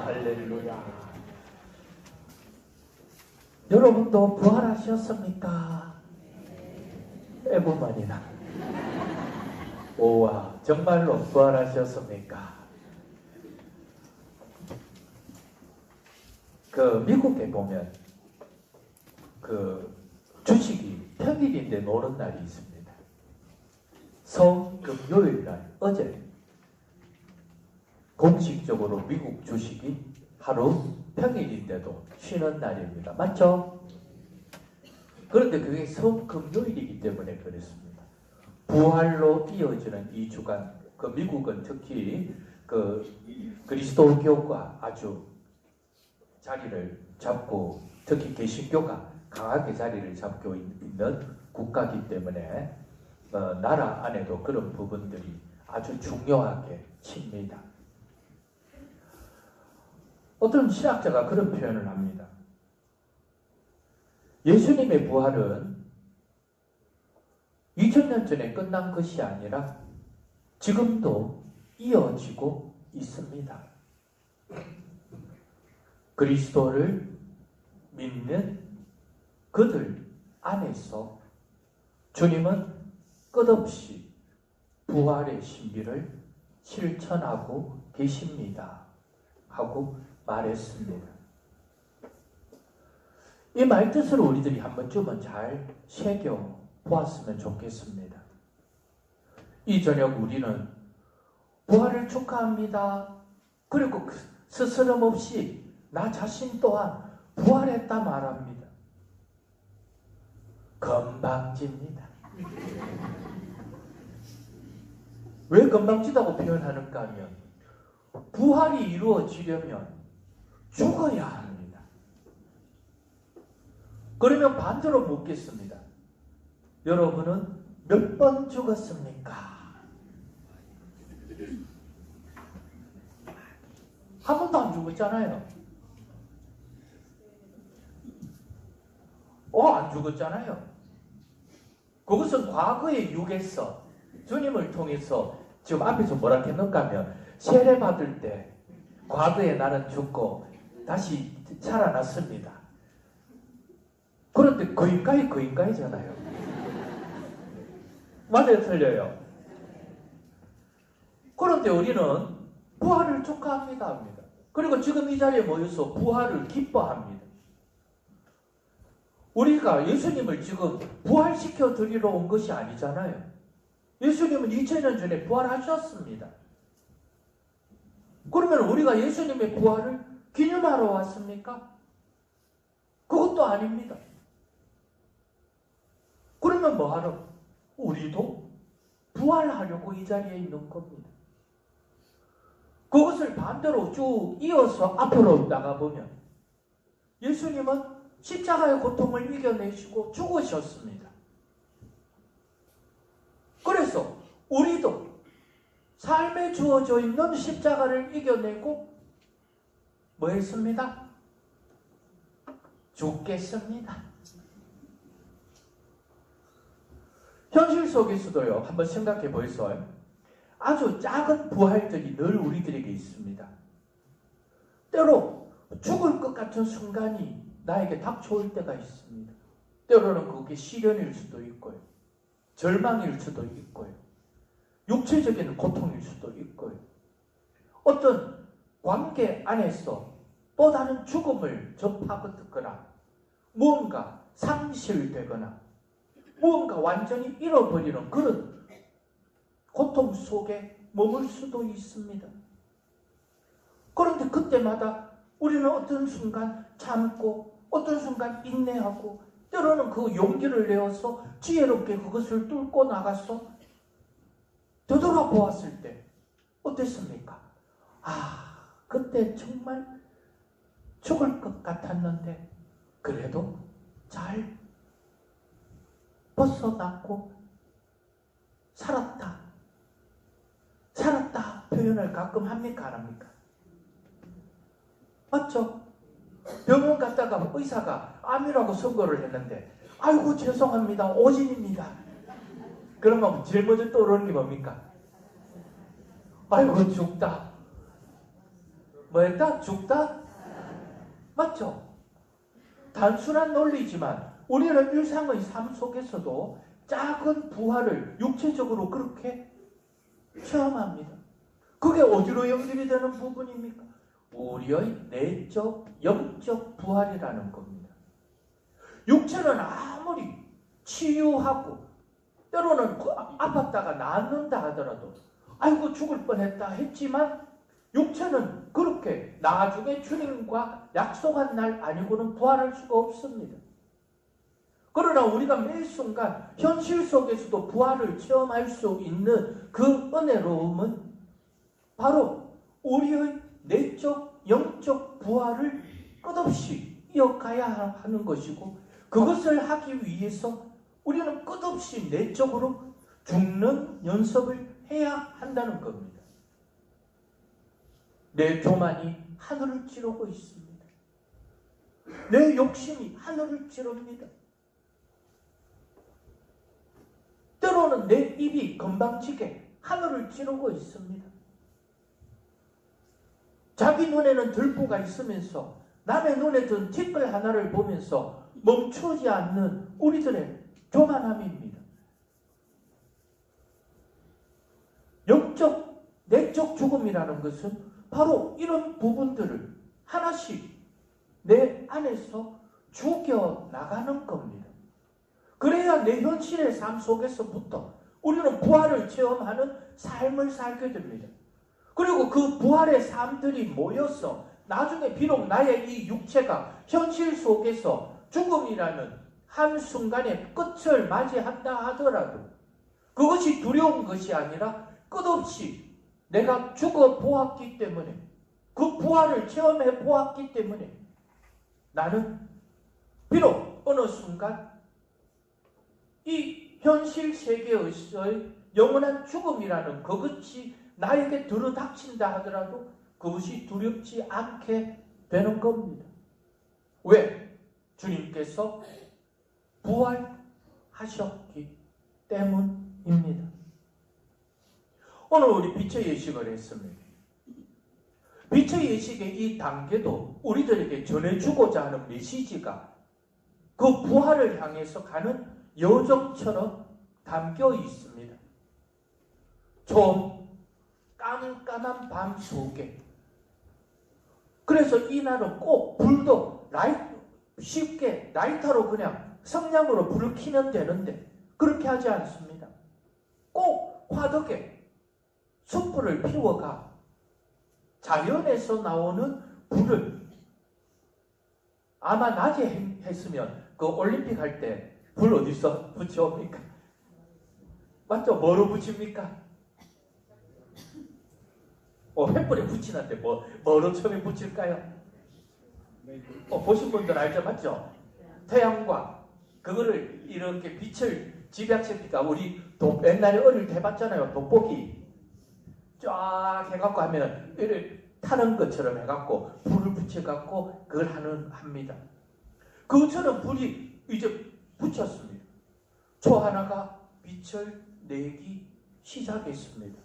할렐루야. 여러분도 부활하셨습니까? 에브만이나. 오와, 정말로 부활하셨습니까? 미국에 보면 주식이 평일인데 노는 날이 있습니다. 성금요일날 어제 공식적으로 미국 주식이 하루 평일인데도 쉬는 날입니다. 맞죠? 그런데 그게 성금요일이기 때문에 그렇습니다. 부활로 이어지는 이 주간, 미국은 특히 그리스도교가 아주 자리를 잡고, 특히 개신교가 강하게 자리를 잡고 있는 국가이기 때문에 나라 안에도 그런 부분들이 아주 중요하게 칩니다. 어떤 신학자가 그런 표현을 합니다. 예수님의 부활은 2000년 전에 끝난 것이 아니라 지금도 이어지고 있습니다. 그리스도를 믿는 그들 안에서 주님은 끝없이 부활의 신비를 실천하고 계십니다. 하고 말했습니다. 이 말뜻을 우리들이 한 번쯤은 잘 새겨 보았으면 좋겠습니다. 이 저녁 우리는 부활을 축하합니다. 그리고 스스럼 없이 나 자신 또한 부활했다 말합니다. 건방집니다. 왜 건방지다고 표현하는가 하면 부활이 이루어지려면 죽어야 합니다. 그러면 반대로 묻겠습니다. 여러분은 몇 번 죽었습니까? 한 번도 안 죽었잖아요. 안 죽었잖아요. 그것은 과거의 육에서 주님을 통해서 지금 앞에서 뭐라 했는가 하면 세례 받을 때 과거에 나는 죽고 다시 살아났습니다. 그런데 거인가이잖아요. 맞아요, 틀려요? 그런데 우리는 부활을 축하합니다. 그리고 지금 이 자리에 모여서 부활을 기뻐합니다. 우리가 예수님을 지금 부활시켜 드리러 온 것이 아니잖아요. 예수님은 2000년 전에 부활하셨습니다. 그러면 우리가 예수님의 부활을 기념하러 왔습니까? 그것도 아닙니다. 그러면 뭐하러? 우리도 부활하려고 이 자리에 있는 겁니다. 그것을 반대로 쭉 이어서 앞으로 나가보면 예수님은 십자가의 고통을 이겨내시고 죽으셨습니다. 그래서 우리도 삶에 주어져 있는 십자가를 이겨내고 뭐 했습니다? 죽겠습니다. 현실 속에서도요, 한번 생각해 보세요. 아주 작은 부활들이 늘 우리들에게 있습니다. 때로 죽을 것 같은 순간이 나에게 닥쳐올 때가 있습니다. 때로는 그게 시련일 수도 있고요. 절망일 수도 있고요. 육체적인 고통일 수도 있고요. 어떤 관계 안에서 또 다른 죽음을 접하거나 무언가 상실되거나 무언가 완전히 잃어버리는 그런 고통 속에 머물 수도 있습니다. 그런데 그때마다 우리는 어떤 순간 참고 어떤 순간 인내하고 때로는 그 용기를 내어서 지혜롭게 그것을 뚫고 나가서 되돌아보았을 때 어땠습니까? 그때 정말 죽을 것 같았는데 그래도 잘 벗어났고 살았다 표현을 가끔 합니까? 안 합니까? 맞죠? 병원 갔다가 의사가 암이라고 선고를 했는데 아이고 죄송합니다, 오진입니다. 그러면 제일 먼저 떠오르는 게 뭡니까? 아이고 죽다. 뭐였다? 죽다? 맞죠? 단순한 논리지만 우리는 일상의 삶 속에서도 작은 부활을 육체적으로 그렇게 체험합니다. 그게 어디로 연결이 되는 부분입니까? 우리의 내적, 영적 부활이라는 겁니다. 육체는 아무리 치유하고 때로는 아팠다가 낫는다 하더라도 아이고 죽을 뻔했다 했지만 육체는 그렇게 나중에 주님과 약속한 날 아니고는 부활할 수가 없습니다. 그러나 우리가 매 순간 현실 속에서도 부활을 체험할 수 있는 그 은혜로움은 바로 우리의 내적, 영적 부활을 끝없이 이어가야 하는 것이고 그것을 하기 위해서 우리는 끝없이 내적으로 죽는 연습을 해야 한다는 겁니다. 내 교만이 하늘을 찌르고 있습니다. 내 욕심이 하늘을 찌릅니다. 때로는 내 입이 건방지게 하늘을 찌르고 있습니다. 자기 눈에는 들보가 있으면서 남의 눈에 든 티끌 하나를 보면서 멈추지 않는 우리들의 교만함입니다. 영적, 내적 죽음이라는 것은 바로 이런 부분들을 하나씩 내 안에서 죽여나가는 겁니다. 그래야 내 현실의 삶 속에서부터 우리는 부활을 체험하는 삶을 살게 됩니다. 그리고 그 부활의 삶들이 모여서 나중에 비록 나의 이 육체가 현실 속에서 죽음이라는 한순간의 끝을 맞이한다 하더라도 그것이 두려운 것이 아니라 끝없이 내가 죽어 보았기 때문에 그 부활을 체험해 보았기 때문에 나는 비록 어느 순간 이 현실 세계에서의 영원한 죽음이라는 그것이 나에게 들어닥친다 하더라도 그것이 두렵지 않게 되는 겁니다. 왜? 주님께서 부활하셨기 때문입니다. 오늘 우리 빛의 예식을 했습니다. 빛의 예식의 이 단계도 우리들에게 전해주고자 하는 메시지가 그 부활을 향해서 가는 여정처럼 담겨 있습니다. 좀 깜깜한 밤 속에, 그래서 이날은 꼭 불도 쉽게 라이터로 그냥 성냥으로 불을 켜면 되는데 그렇게 하지 않습니다. 꼭 화덕에 숯불을 피워가 자연에서 나오는 불을, 아마 낮에 했으면 그 올림픽 할 때 불 어디서 붙여옵니까? 맞죠? 뭐로 붙입니까? 횃불에 붙이는데 뭐로 처음에 붙일까요? 보신 분들 알죠? 맞죠? 태양광, 그거를 이렇게 빛을 집약시키니까 우리 옛날에 어릴 때 해봤잖아요. 돋보기 쫙 해갖고 하면 이를 타는 것처럼 해갖고 불을 붙여갖고 그걸 합니다. 그것처럼 불이 이제 붙였습니다. 초 하나가 빛을 내기 시작했습니다.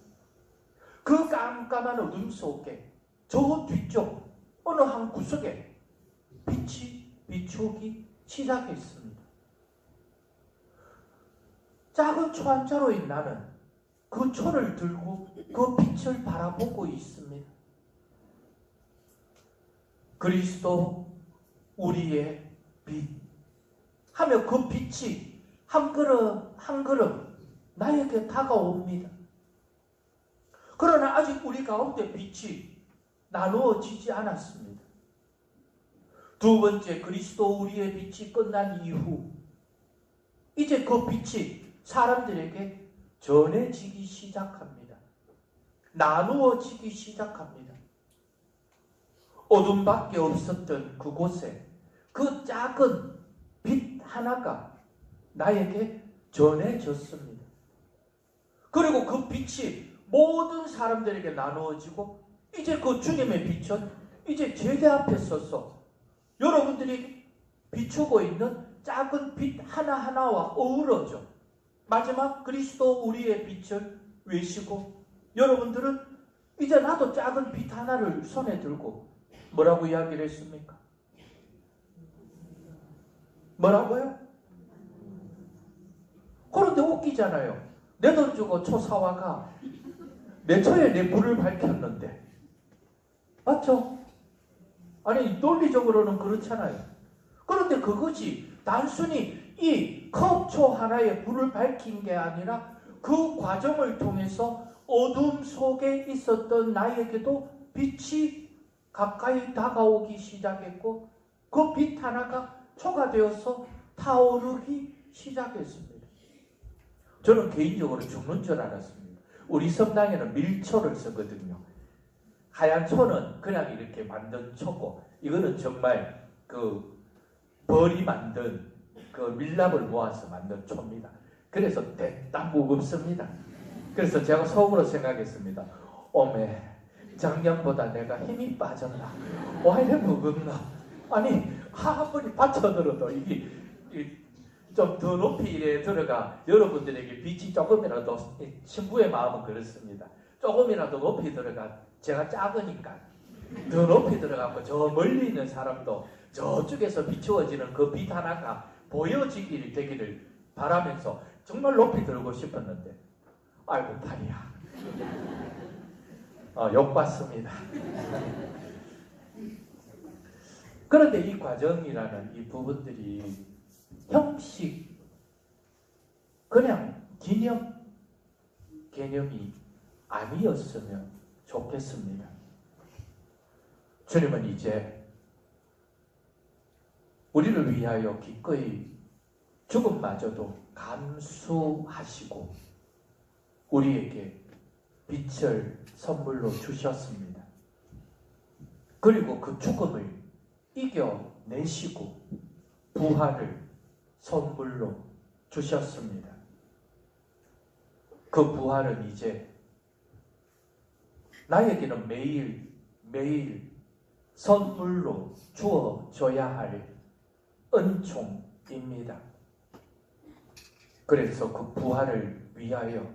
그 깜깜한 어둠 속에 저 뒤쪽 어느 한 구석에 빛이 비추기 시작했습니다. 작은 초 한 자루인 나는 그 초를 들고 그 빛을 바라보고 있습니다. 그리스도 우리의 빛 하며 그 빛이 한 걸음 한 걸음 나에게 다가옵니다. 그러나 아직 우리 가운데 빛이 나누어지지 않았습니다. 두 번째 그리스도 우리의 빛이 끝난 이후 이제 그 빛이 사람들에게 전해지기 시작합니다. 나누어지기 시작합니다. 어둠밖에 없었던 그곳에 그 작은 빛 하나가 나에게 전해졌습니다. 그리고 그 빛이 모든 사람들에게 나누어지고 이제 그 주님의 빛은 이제 제대 앞에 서서 여러분들이 비추고 있는 작은 빛 하나하나와 어우러져 마지막 그리스도 우리의 빛을 외시고 여러분들은 이제 나도 작은 빛 하나를 손에 들고 뭐라고 이야기를 했습니까? 뭐라고요? 그런데 웃기잖아요. 내 돈 주고 초 사와가 내 초에 내 불을 밝혔는데 맞죠? 아니 논리적으로는 그렇잖아요. 그런데 그것이 단순히 이 컵초 하나에 불을 밝힌 게 아니라 그 과정을 통해서 어둠 속에 있었던 나에게도 빛이 가까이 다가오기 시작했고 그 빛 하나가 초가 되어서 타오르기 시작했습니다. 저는 개인적으로 죽는 줄 알았습니다. 우리 성당에는 밀초를 쓰거든요. 하얀 초는 그냥 이렇게 만든 초고 이거는 정말 그 벌이 만든 그 밀랍을 모아서 만든 초입니다. 그래서 딱 무겁습니다. 그래서 제가 속으로 생각했습니다. 오메 작년보다 내가 힘이 빠졌나? 와 이래 무겁나? 아니 한 번이 받쳐들어도 이게 좀 더 높이 이래 들어가 여러분들에게 빛이 조금이라도 신부의 마음은 그렇습니다. 조금이라도 높이 들어가 제가 작으니까 더 높이 들어가고 저 멀리 있는 사람도 저쪽에서 비추어지는 그 빛 하나가 보여지기를 되기를 바라면서 정말 높이 들고 싶었는데 아이고 팔이야. 욕받습니다. 그런데 이 과정이라는 이 부분들이 형식, 그냥 개념이 아니었으면 좋겠습니다. 주님은 이제 우리를 위하여 기꺼이 죽음마저도 감수하시고 우리에게 빛을 선물로 주셨습니다. 그리고 그 죽음을 이겨내시고 부활을 선물로 주셨습니다. 그 부활은 이제 나에게는 매일 선물로 주어져야 할 은총입니다. 그래서 그 부활을 위하여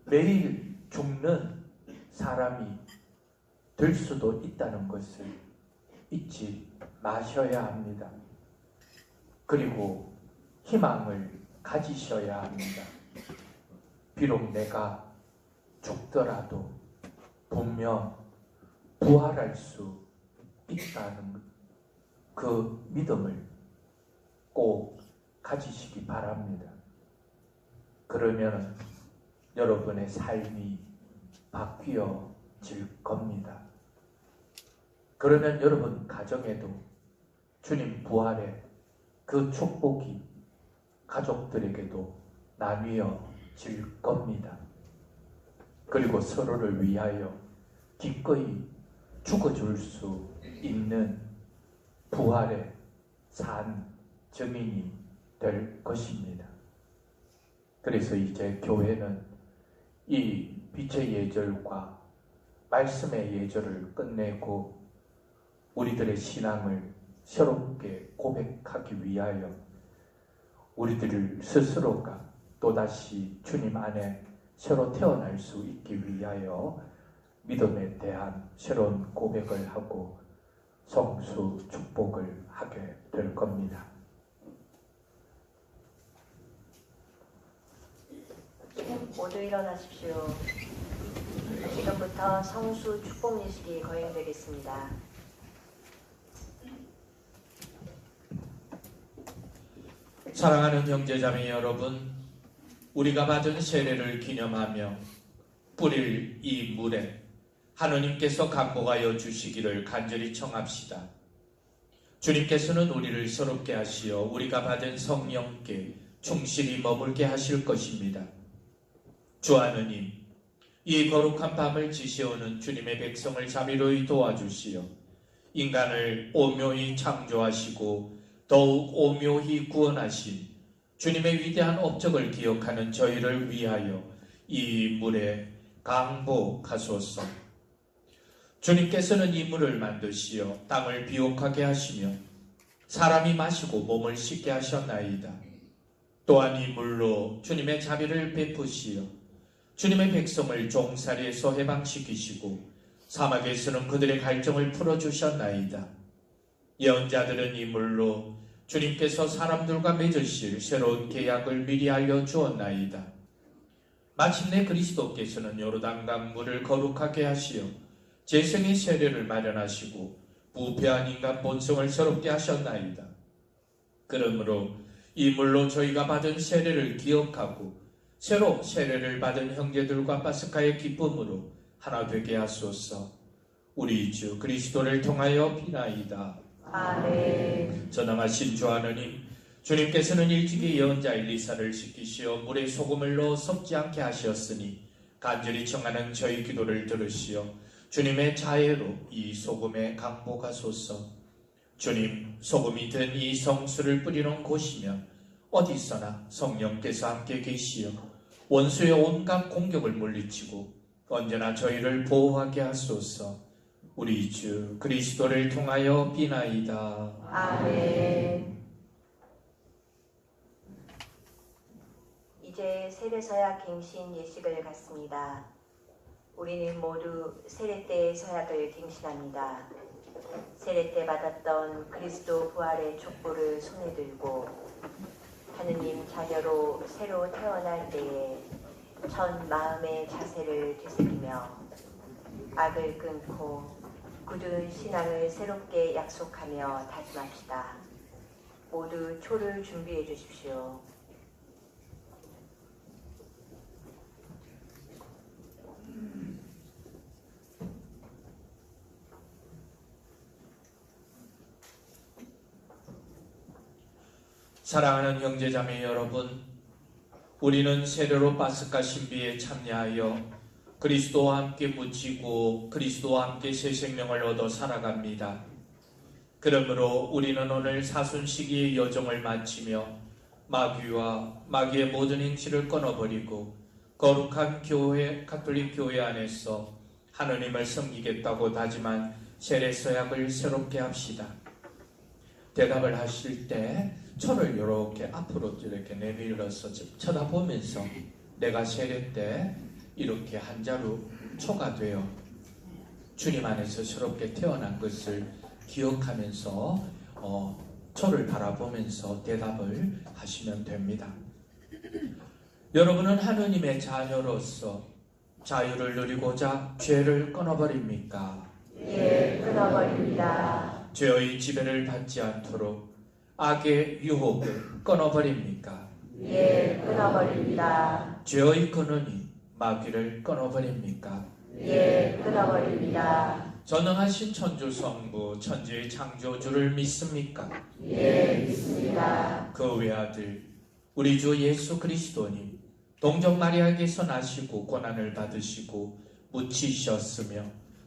매일 죽는 사람이 될 수도 있다는 것을 잊지 마셔야 합니다. 그리고 희망을 가지셔야 합니다. 비록 내가 죽더라도 분명 부활할 수 있다는 그 믿음을 꼭 가지시기 바랍니다. 그러면 여러분의 삶이 바뀌어질 겁니다. 그러면 여러분 가정에도 주님 부활의 그 축복이 가족들에게도 나뉘어질 겁니다. 그리고 서로를 위하여 기꺼이 죽어줄 수 있는 부활의 산 증인이 될 것입니다. 그래서 이제 교회는 이 빛의 예절과 말씀의 예절을 끝내고 우리들의 신앙을 새롭게 고백하기 위하여 우리들 스스로가 또다시 주님 안에 새로 태어날 수 있기 위하여 믿음에 대한 새로운 고백을 하고 성수 축복을 하게 될 겁니다. 모두 일어나십시오. 지금부터 성수 축복 예식이 거행되겠습니다. 사랑하는 형제자매 여러분, 우리가 받은 세례를 기념하며 뿌릴 이 물에 하느님께서 감복하여 주시기를 간절히 청합시다. 주님께서는 우리를 새롭게 하시어 우리가 받은 성령께 충실히 머물게 하실 것입니다. 주 하느님, 이 거룩한 밤을 지시오는 주님의 백성을 자비로이 도와주시어 인간을 오묘히 창조하시고 더욱 오묘히 구원하신 주님의 위대한 업적을 기억하는 저희를 위하여 이 물에 강복하소서. 주님께서는 이 물을 만드시어 땅을 비옥하게 하시며 사람이 마시고 몸을 씻게 하셨나이다. 또한 이 물로 주님의 자비를 베푸시어 주님의 백성을 종살이에서 해방시키시고 사막에서는 그들의 갈증을 풀어주셨나이다. 예언자들은 이 물로 주님께서 사람들과 맺으실 새로운 계약을 미리 알려주었나이다. 마침내 그리스도께서는 요르단강 물을 거룩하게 하시어 재생의 세례를 마련하시고 부패한 인간 본성을 새롭게 하셨나이다. 그러므로 이 물로 저희가 받은 세례를 기억하고 새로 세례를 받은 형제들과 파스카의 기쁨으로 하나 되게 하소서. 우리 주 그리스도를 통하여 비나이다. 아멘. 전능하신 주 하느님, 주님께서는 일찍이 예언자 엘리사를 시키시어 물에 소금을 넣어 섞지 않게 하셨으니 간절히 청하는 저희 기도를 들으시어 주님의 자애로 이 소금에 강복하소서. 주님, 소금이 든 이 성수를 뿌리는 곳이면 어디서나 성령께서 함께 계시어 원수의 온갖 공격을 물리치고 언제나 저희를 보호하게 하소서. 우리 주 그리스도를 통하여 비나이다. 아멘. 이제 세례서약 갱신 예식을 갖습니다. 우리는 모두 세례 때의 서약을 갱신합니다. 세례 때 받았던 그리스도 부활의 촛불을 손에 들고 하느님 자녀로 새로 태어날 때에 전 마음의 자세를 되새기며 악을 끊고 굳은 신앙을 새롭게 약속하며 다짐합시다. 모두 초를 준비해 주십시오. 사랑하는 형제자매 여러분, 우리는 세례로 파스카 신비에 참여하여 그리스도와 함께 묻히고 그리스도와 함께 새 생명을 얻어 살아갑니다. 그러므로 우리는 오늘 사순시기의 여정을 마치며 마귀와 마귀의 모든 행실을 끊어버리고 거룩한 교회, 가톨릭 교회 안에서 하느님을 섬기겠다고 다짐한 세례 서약을 새롭게 합시다. 대답을 하실 때 저를 이렇게 앞으로 이렇게 내밀어서 쳐다보면서 내가 세례 때 이렇게 한 자루 초가 되어 주님 안에서 새롭게 태어난 것을 기억하면서 저를 바라보면서 대답을 하시면 됩니다. 여러분은 하느님의 자녀로서 자유를 누리고자 죄를 끊어버립니까? 예, 끊어버립니다. 죄의 지배를 받지 않도록 악의 유혹을 끊어버립니까? 예, 끊어버립니다. 죄의 근원이 마귀를 끊어버립니까? 예, 끊어버립니다. 전능하신 천주 성부 천지의 창조주를 믿습니까? 예, 믿습니다. 그 외아들 우리 주 예수 그리스도님 동정 마리아에게서 나시고 고난을 받으시고 묻히셨으며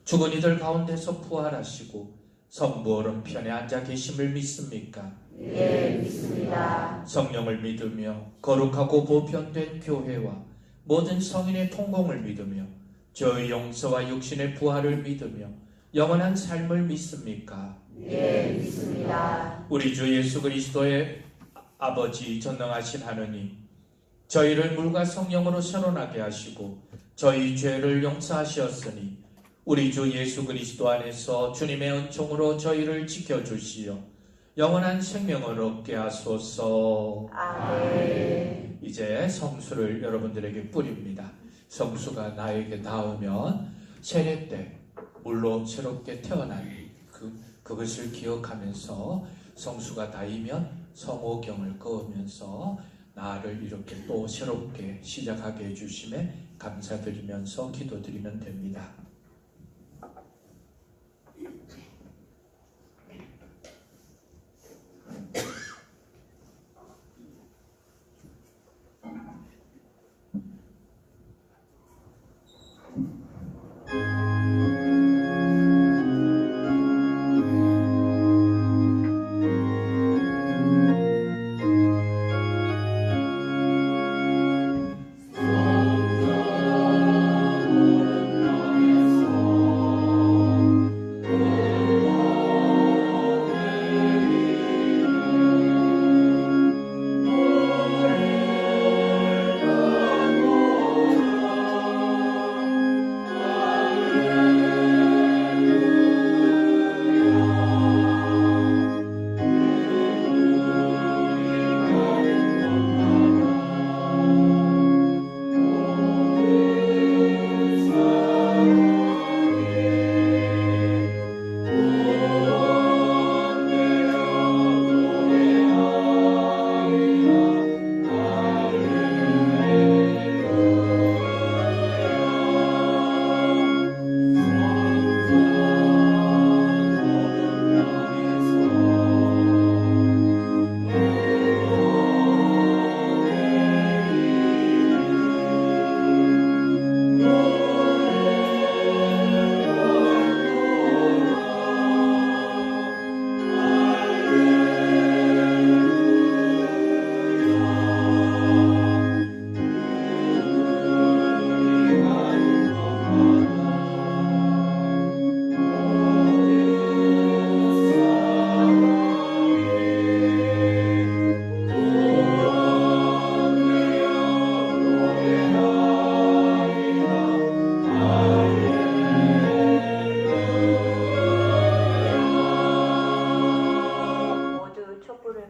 죽은 이들 가운데서 부활하시고 성부 오른편에 앉아 계심을 믿습니까? 예, 믿습니다. 성령을 믿으며 거룩하고 보편된 교회와 모든 성인의 통공을 믿으며 죄의 용서와 육신의 부활을 믿으며 영원한 삶을 믿습니까? 예, 믿습니다. 우리 주 예수 그리스도의 아버지 전능하신 하느님, 저희를 물과 성령으로 새로나게 하시고 저희 죄를 용서하시었으니 우리 주 예수 그리스도 안에서 주님의 은총으로 저희를 지켜주시어 영원한 생명을 얻게 하소서. 아멘. 이제 성수를 여러분들에게 뿌립니다. 성수가 나에게 닿으면 세례 때 물로 새롭게 태어난 그것을 기억하면서 성수가 닿으면 성호경을 그으면서 나를 이렇게 또 새롭게 시작하게 해주심에 감사드리면서 기도드리면 됩니다.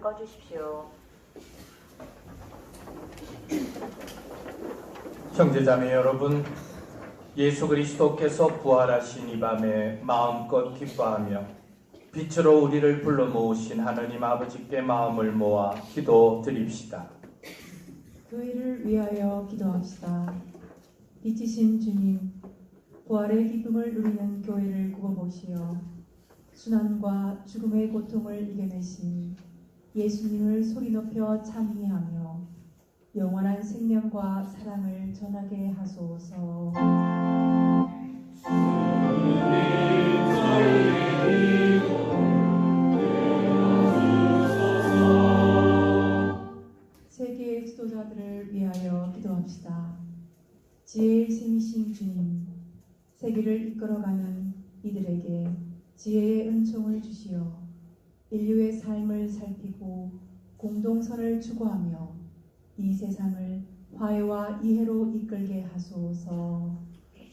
꺼주십시오. 형제자매 여러분, 예수 그리스도께서 부활하신 이 밤에 마음껏 기뻐하며 빛으로 우리를 불러 모으신 하느님 아버지께 마음을 모아 기도드립시다. 교회를 위하여 기도합시다. 빛이신 주님, 부활의 기쁨을 누리는 교회를 굽어보시어 순환과 죽음의 고통을 이겨내신 예수님을 소리 높여 찬미하며 영원한 생명과 사랑을 전하게 하소서. 주님 저희의 기도 주님, 세계를 이끌어가는 이들에게 지혜의 은총을 주시어 인류의 삶을 살피고 공동선을 추구하며 이 세상을 화해와 이해로 이끌게 하소서.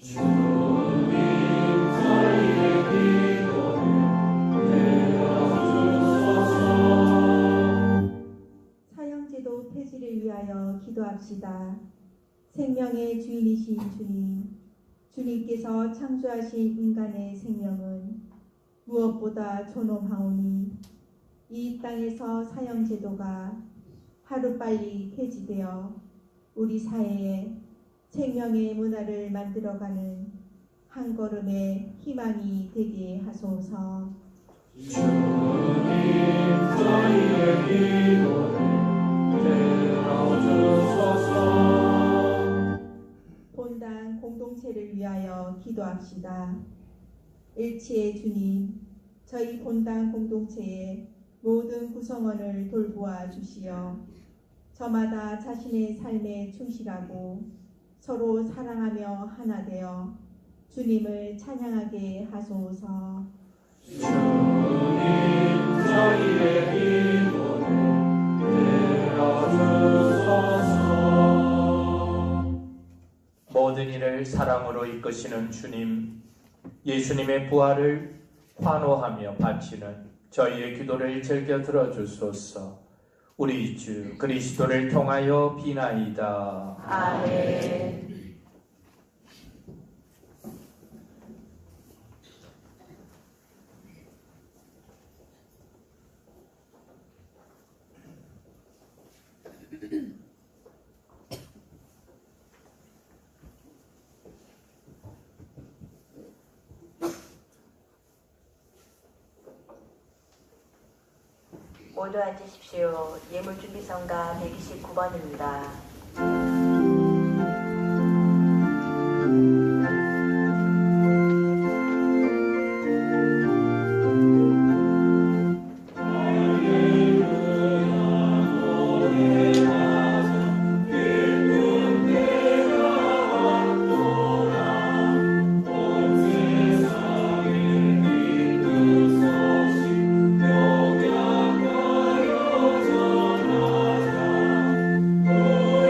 주님 저희의 기도를 들어주소서. 사형제도 폐지를 위하여 기도합시다. 생명의 주인이신 주님, 주님께서 창조하신 인간의 생명은 무엇보다 존엄하오니 이 땅에서 사형제도가 하루빨리 폐지되어 우리 사회에 생명의 문화를 만들어가는 한 걸음의 희망이 되게 하소서. 주님 저희의 기도를 들어주소서. 본당 공동체를 위하여 기도합시다. 일치의 주님, 저희 본당 공동체의 모든 구성원을 돌보아 주시어 저마다 자신의 삶에 충실하고 서로 사랑하며 하나 되어 주님을 찬양하게 하소서. 주님 저희의 기도를 들어주소서. 모든 일을 사랑으로 이끄시는 주님, 예수님의 부활을 환호하며 바치는 저희의 기도를 즐겨 들어주소서. 우리 주 그리스도를 통하여 비나이다. 아멘. 모두 앉으십시오. 예물준비성가 129번입니다. 오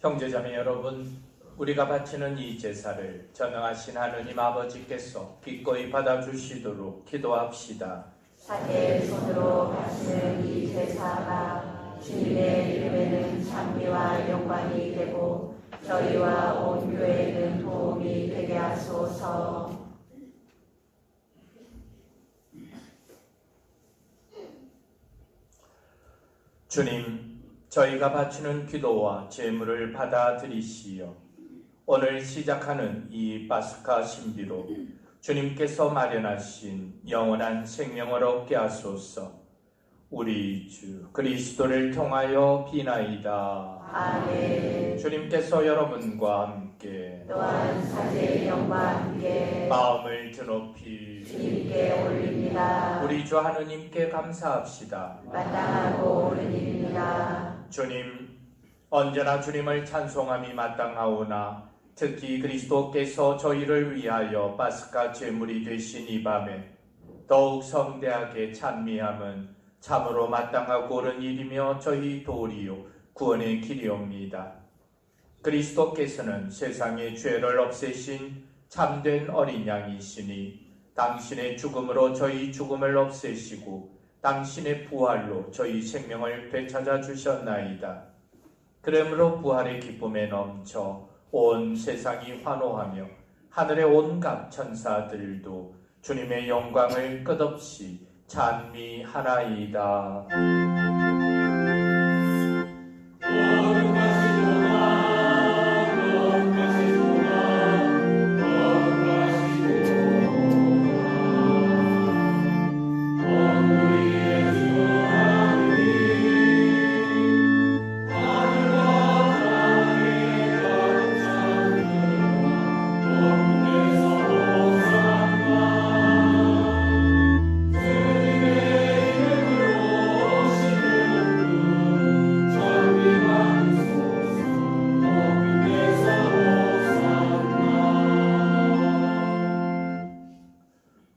형제자매 여러분, 우리가 바치는 이 제사를 전능하신 하느님 아버지께서 기꺼이 받아주시도록 기도합시다. 자기의 손으로 바치는 이 제사가 주님의 이름에는 찬미와 영광이 되고 저희와 온 교회에는 도움이 되게 하소서. 주님, 저희가 바치는 기도와 제물을 받아들이시어 오늘 시작하는 이 파스카 신비로 주님께서 마련하신 영원한 생명을 얻게 하소서. 우리 주 그리스도를 통하여 비나이다. 아멘. 주님께서 여러분과 함께 또한 사제의 영과 함께 마음을 드높이 주님께 올립니다. 우리 주 하느님께 감사합시다. 마땅하고 옳은 일입니다. 주님, 언제나 주님을 찬송함이 마땅하오나 특히 그리스도께서 저희를 위하여 파스카 제물이 되신 이 밤에 더욱 성대하게 찬미함은 참으로 마땅하고 옳은 일이며 저희 도리요 구원의 길이옵니다. 그리스도께서는 세상의 죄를 없애신 참된 어린 양이시니 당신의 죽음으로 저희 죽음을 없애시고 당신의 부활로 저희 생명을 되찾아 주셨나이다. 그러므로 부활의 기쁨에 넘쳐 온 세상이 환호하며 하늘의 온갖 천사들도 주님의 영광을 끝없이 찬미하나이다.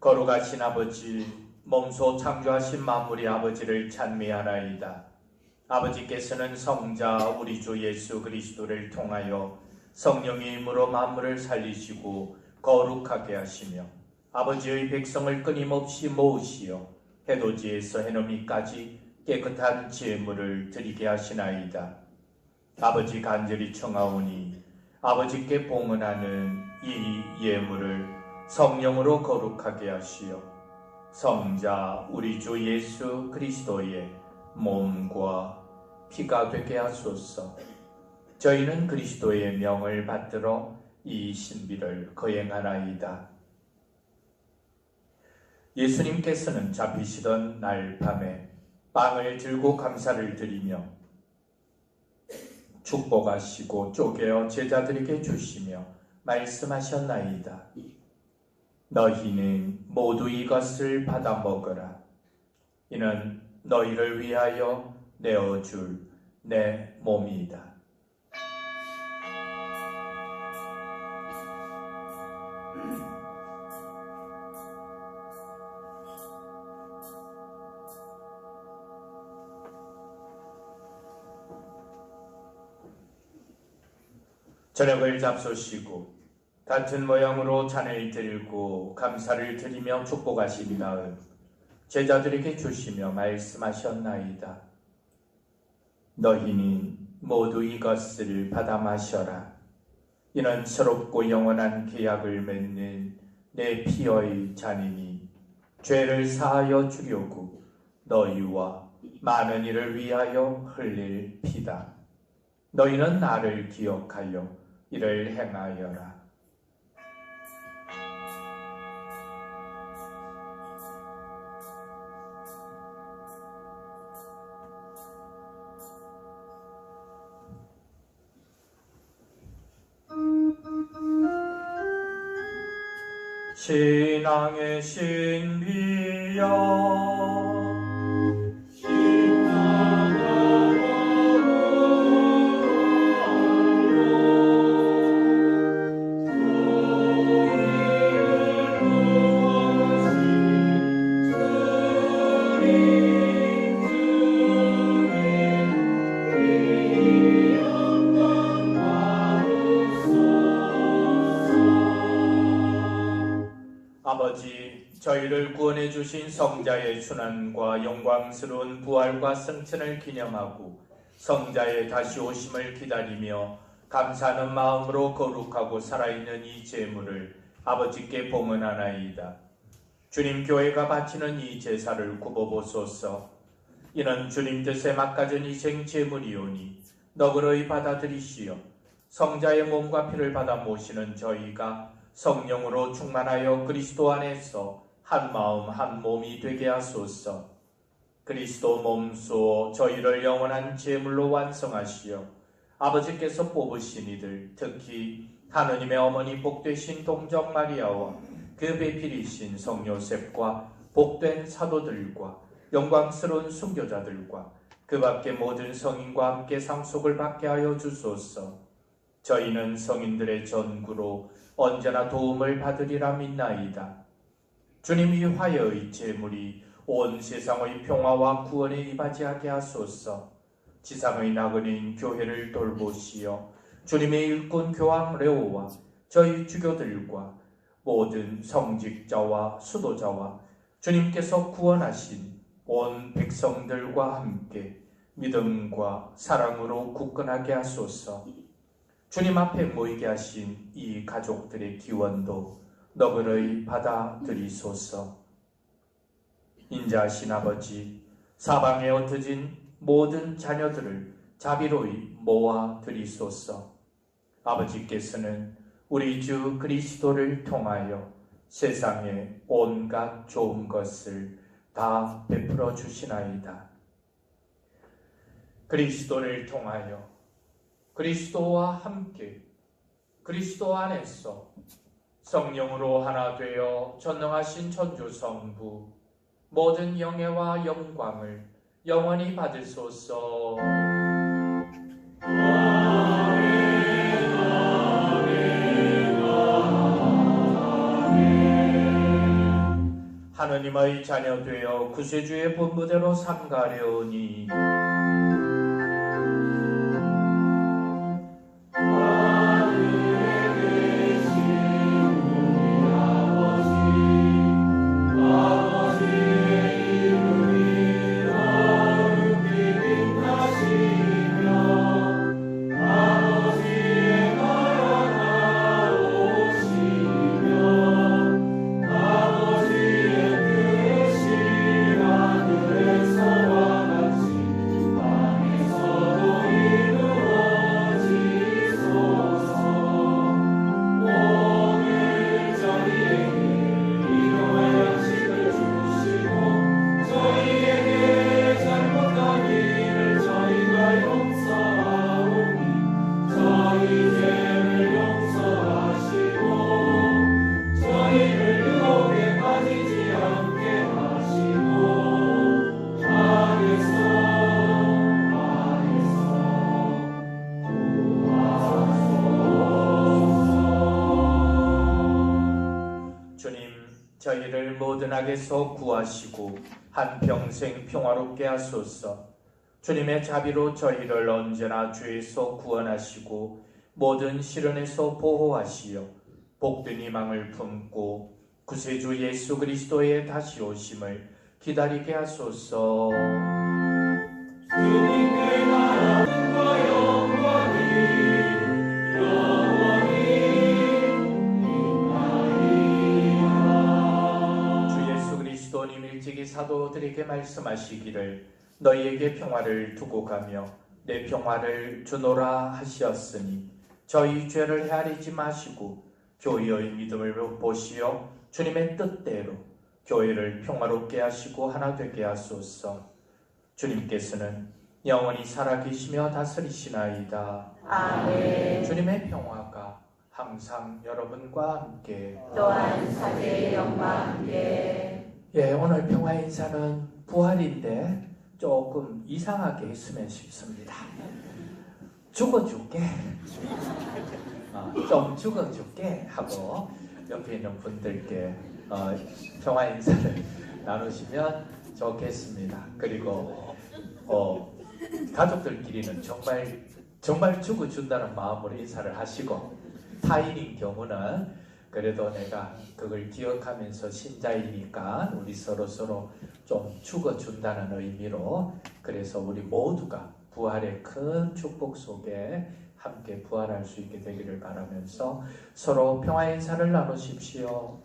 거룩하신 아버지, 몸소 창조하신 만물의 아버지를 찬미하나이다. 아버지께서는 성자 우리 주 예수 그리스도를 통하여 성령의 힘으로 만물을 살리시고 거룩하게 하시며 아버지의 백성을 끊임없이 모으시어 해돋이에서 해넘이까지 깨끗한 제물을 드리게 하시나이다. 아버지 간절히 청하오니 아버지께 봉헌하는 이 예물을 성령으로 거룩하게 하시어 성자 우리 주 예수 그리스도의 몸과 피가 되게 하소서. 저희는 그리스도의 명을 받들어 이 신비를 거행하나이다. 예수님께서는 잡히시던 날 밤에 빵을 들고 감사를 드리며 축복하시고 쪼개어 제자들에게 주시며 말씀하셨나이다. 너희는 모두 이것을 받아 먹으라. 이는 너희를 위하여 내어줄 내 몸이다. 저녁을 잡수시고 같은 모양으로 잔을 들고 감사를 드리며 축복하신 다음 제자들에게 주시며 말씀하셨나이다. 너희는 모두 이것을 받아 마셔라. 이는 새롭고 영원한 계약을 맺는 내 피의 잔이니 죄를 사하여 주려고 너희와 많은 이를 위하여 흘릴 피다. 너희는 나를 기억하여 이를 행하여라. 신앙의 신비여 아버지, 저희를 구원해 주신 성자의 순환과 영광스러운 부활과 승천을 기념하고 성자의 다시 오심을 기다리며 감사하는 마음으로 거룩하고 살아있는 이 제물을 아버지께 봉헌하나이다. 주님, 교회가 바치는 이 제사를 굽어보소서. 이는 주님 뜻에 막가진 희생 제물이오니 너그러이 받아들이시어 성자의 몸과 피를 받아 모시는 저희가 성령으로 충만하여 그리스도 안에서 한 마음 한 몸이 되게 하소서. 그리스도 몸소 저희를 영원한 제물로 완성하시어 아버지께서 뽑으신 이들, 특히 하느님의 어머니 복되신 동정 마리아와 그 배필이신 성 요셉과 복된 사도들과 영광스러운 순교자들과 그 밖의 모든 성인과 함께 상속을 받게 하여 주소서. 저희는 성인들의 전구로 언제나 도움을 받으리라 믿나이다. 주님, 이 화해의 제물이 온 세상의 평화와 구원에 이바지하게 하소서. 지상의 나그네인 교회를 돌보시어 주님의 일꾼 교황 레오와 저희 주교들과 모든 성직자와 수도자와 주님께서 구원하신 온 백성들과 함께 믿음과 사랑으로 굳건하게 하소서. 주님 앞에 모이게 하신 이 가족들의 기원도 너그러이 받아들이소서. 인자하신 아버지, 사방에 흩어진 모든 자녀들을 자비로이 모아 드리소서. 아버지께서는 우리 주 그리스도를 통하여 세상에 온갖 좋은 것을 다 베풀어 주시나이다. 그리스도를 통하여 그리스도와 함께 그리스도 안에서 성령으로 하나 되어 전능하신 천주성부 모든 영예와 영광을 영원히 받으소서. 하느님의 자녀 되어 구세주의 분부대로 삼가려니 저희를 모든 악에서 구하시고 한평생 평화롭게 하소서. 주님의 자비로 저희를 언제나 죄에서 구원하시고 모든 시련에서 보호하시어 복된 희망을 품고 구세주 예수 그리스도의 다시 오심을 기다리게 하소서. 주님께 나라와 영광이 영원히 있나이다. 주 예수 그리스도님 일찍이 사도들에게 말씀하시기를 너희에게 평화를 두고 가며 내 평화를 주노라 하시었으니 저희 죄를 헤아리지 마시고 교회의 믿음을 보시어 주님의 뜻대로 교회를 평화롭게 하시고 하나 되게 하소서. 주님께서는 영원히 살아계시며 다스리시나이다. 아멘. 주님의 평화가 항상 여러분과 함께 또한 사제의 영광과 함께. 예, 오늘 평화 인사는 부활인데 조금 이상하게 했으면 싶습니다. 죽어줄게. 좀 죽어줄게 하고 옆에 있는 분들께 평화 인사를 나누시면 좋겠습니다. 그리고 가족들끼리는 정말 죽어준다는 마음으로 인사를 하시고 타인인 경우는 그래도 내가 그걸 기억하면서 신자이니까 우리 서로 좀 죽어준다는 의미로, 그래서 우리 모두가 부활의 큰 축복 속에 함께 부활할 수 있게 되기를 바라면서 서로 평화의 인사를 나누십시오.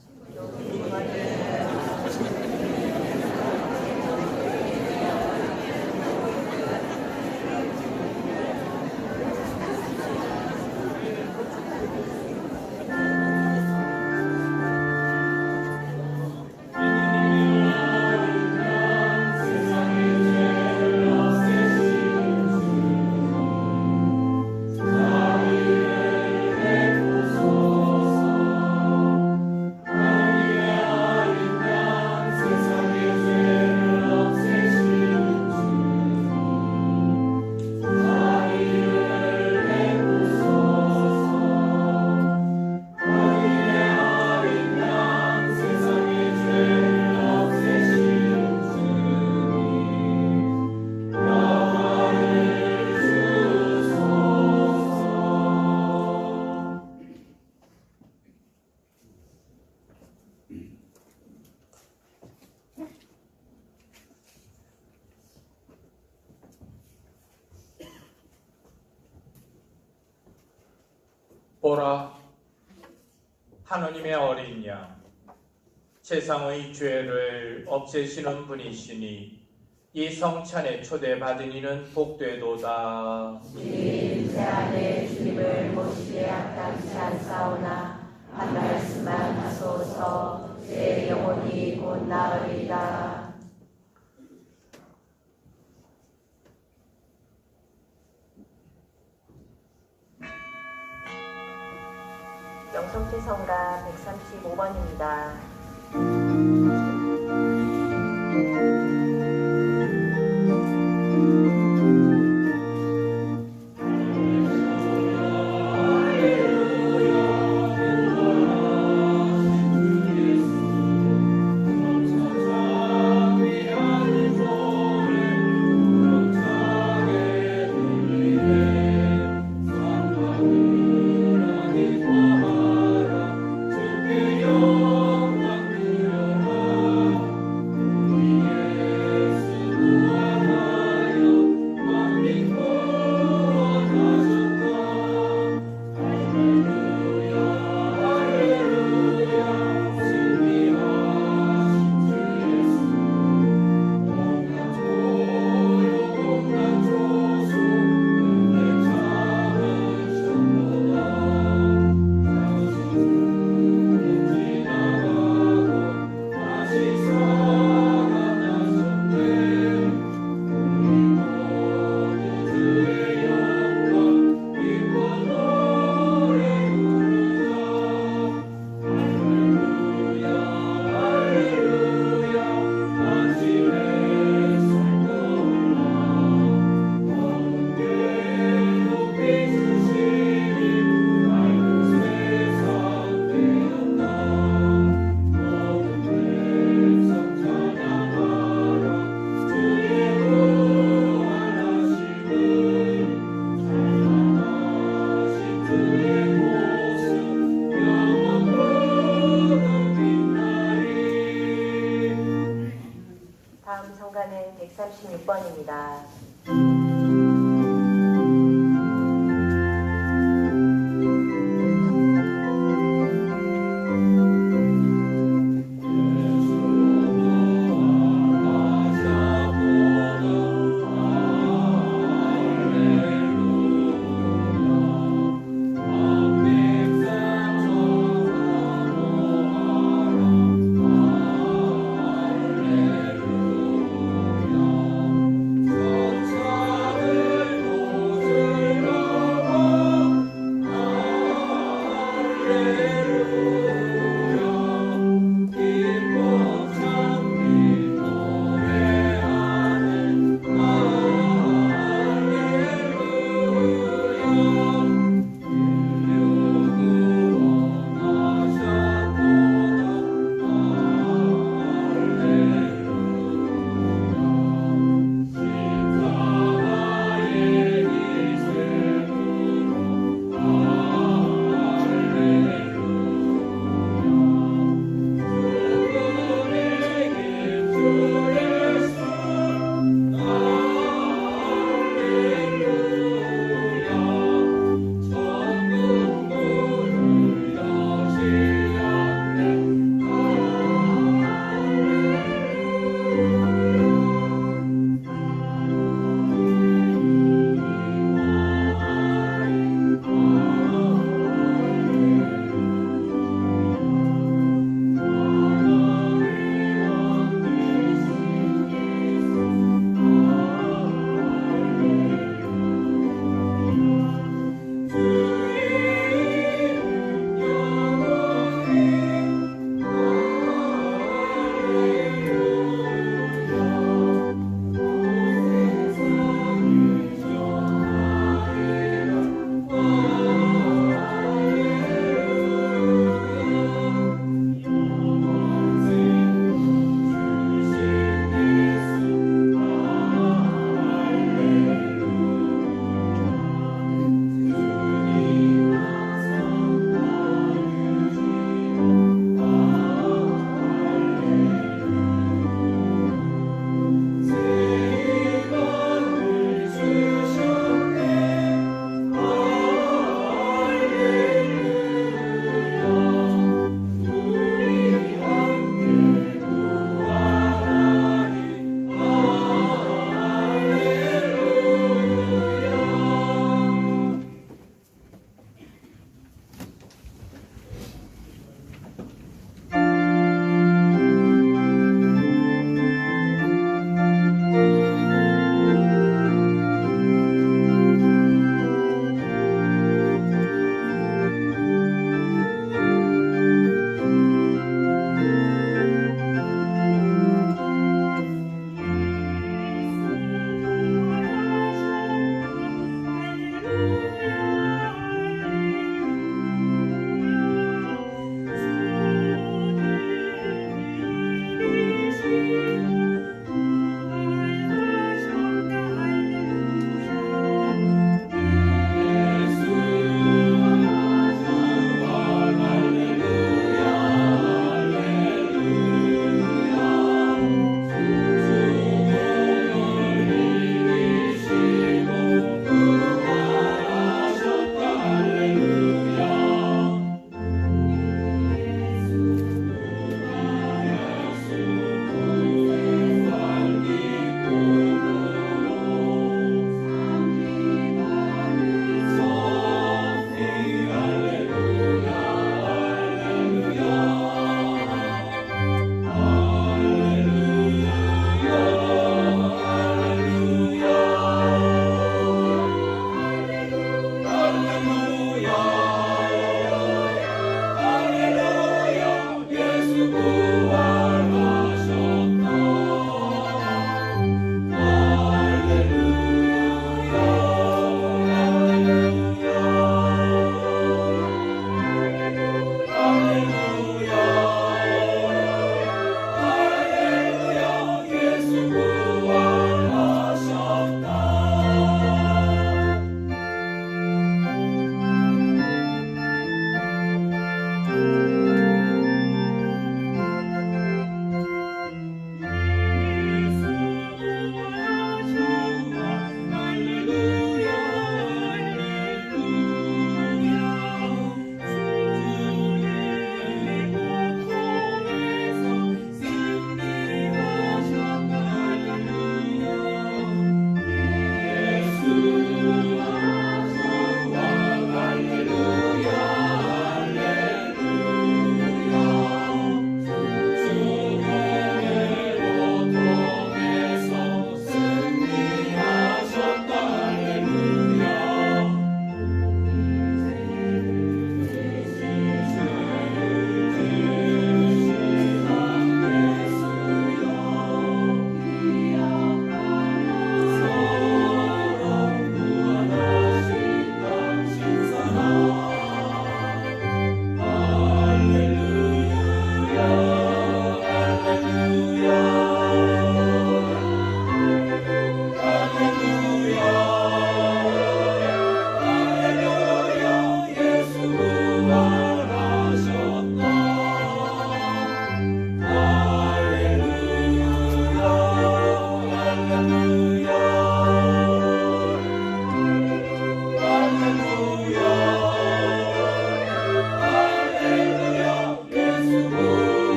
보라, 하느님의 어린 양, 세상의 죄를 없애시는 분이시니 이 성찬에 초대받은 이는 복되도다. 주님, 제 안에 주님을 모시기에 합당치 않사오나 한 말씀만 하소서. 제 영혼이 곧 나으리다. 영성제 성가 135번입니다.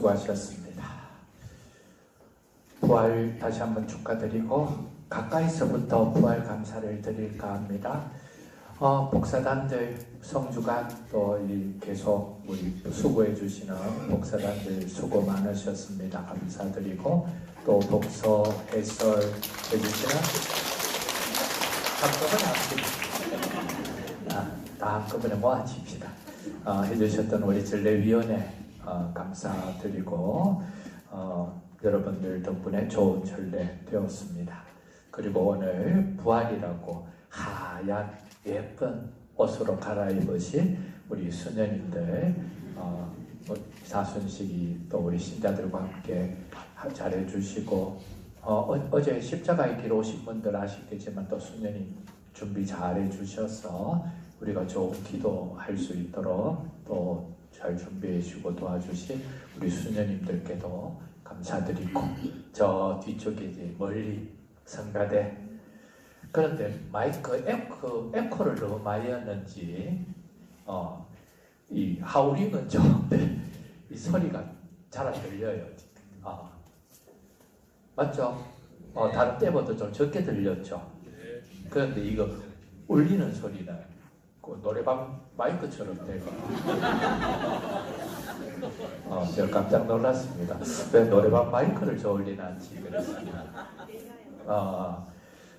수고하셨습니다. 부활 다시 한번 축하드리고 가까이서부터 부활 감사를 드릴까 합니다. 복사단들, 성주간 또 계속 우리 수고해 주시는 복사단들 수고 많으셨습니다. 감사드리고 또 독서 해설 해주시는 다 한꺼번에 모아집시다. 해주셨던 우리 전례위원회 감사드리고 여러분들 덕분에 좋은 전례 되었습니다. 그리고 오늘 부활이라고 하얀 예쁜 옷으로 갈아입으신 우리 수녀님들 사순식이 또 우리 신자들과 함께 잘해주시고 어제 십자가의 길 오신 분들 아시겠지만 또 수녀님 준비 잘해주셔서 우리가 좋은 기도할 수 있도록 또 잘 준비해 주시고 도와주신 우리 수녀님들께도 감사드리고 저 뒤쪽에 이제 멀리 성가대 그런데 마이크 에코를 너무 많이 했는지 이 하우링은 좋은데 이 소리가 잘 안 들려요. 맞죠? 다른 때보다 좀 적게 들렸죠. 그런데 이거 울리는 소리는 그 노래방 마이크처럼 되고 제가 깜짝 놀랐습니다. 왜 노래방 마이크를 저울리는지 그랬습니다.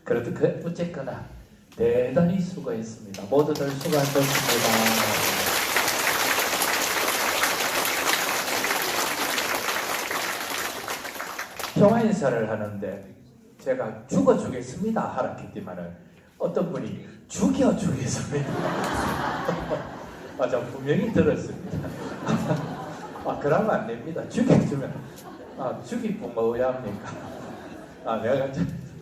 그래도 어쨌거나 대단히 수고했습니다. 모두들 수고하셨습니다. 평화 인사를 하는데 제가 죽어주겠습니다 하라 했지만은 어떤 분이 죽여주겠습니다. 저 분명히 들었습니다. 그러면 안 됩니다. 죽여주면 죽이고 뭐 의합니까? 내가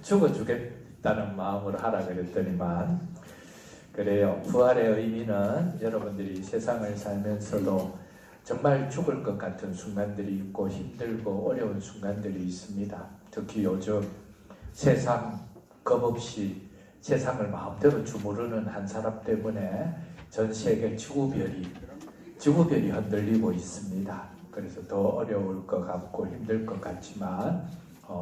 죽어주겠다는 마음으로 하라 그랬더니만 그래요. 부활의 의미는 여러분들이 세상을 살면서도 정말 죽을 것 같은 순간들이 있고 힘들고 어려운 순간들이 있습니다. 특히 요즘 세상 겁없이 세상을 마음대로 주무르는 한 사람 때문에 전 세계 지구별이 흔들리고 있습니다. 그래서 더 어려울 것 같고 힘들 것 같지만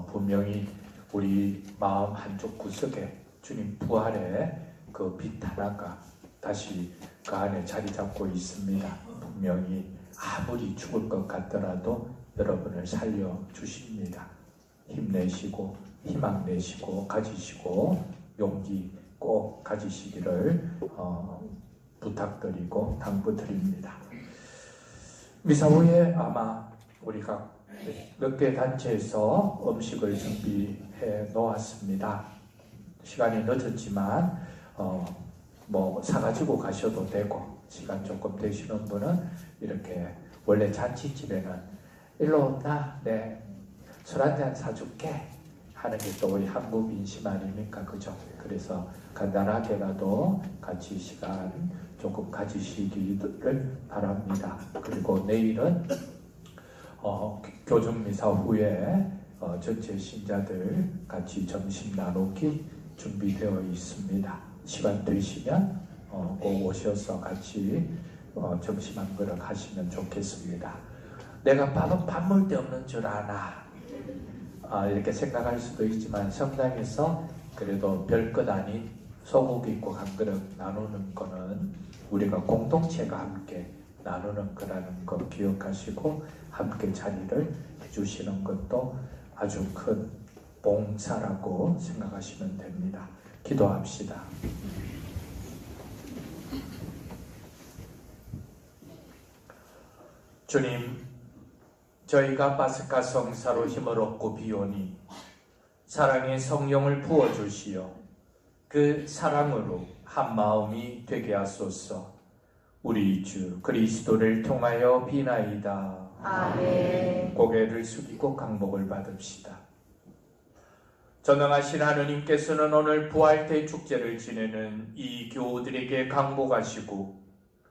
분명히 우리 마음 한쪽 구석에 주님 부활의 그 빛 하나가 다시 그 안에 자리 잡고 있습니다. 분명히 아무리 죽을 것 같더라도 여러분을 살려주십니다. 힘내시고 희망 내시고 가지시고 용기 꼭 가지시기를 부탁드리고 당부드립니다. 미사 후에 아마 우리가 몇 개 단체에서 음식을 준비해 놓았습니다. 시간이 늦었지만 뭐 사가지고 가셔도 되고 시간 조금 되시는 분은 이렇게 원래 잔치집에는 일로 나 내 술 한잔 사줄게 하는 게 또 우리 한국 인심 아닙니까? 그죠? 그래서 간단하게라도 같이 시간 조금 가지시기를 바랍니다. 그리고 내일은 교정미사 후에 전체 신자들 같이 점심 나누기 준비되어 있습니다. 시간 되시면 꼭 오셔서 같이 점심 한 그릇 하시면 좋겠습니다. 내가 밥은 밥 먹을 데 없는 줄 아나 이렇게 생각할 수도 있지만 성당에서 그래도 별것 아닌 소고기국 한 그릇 나누는 거는 우리가 공동체가 함께 나누는 거라는 거 기억하시고 함께 자리를 해주시는 것도 아주 큰 봉사라고 생각하시면 됩니다. 기도합시다. 주님, 저희가 파스카 성사로 힘을 얻고 비오니 사랑의 성령을 부어주시어 그 사랑으로 한 마음이 되게 하소서. 우리 주 그리스도를 통하여 비나이다. 아멘. 고개를 숙이고 강복을 받읍시다. 전능하신 하느님께서는 오늘 부활 대축제를 지내는 이 교우들에게 강복하시고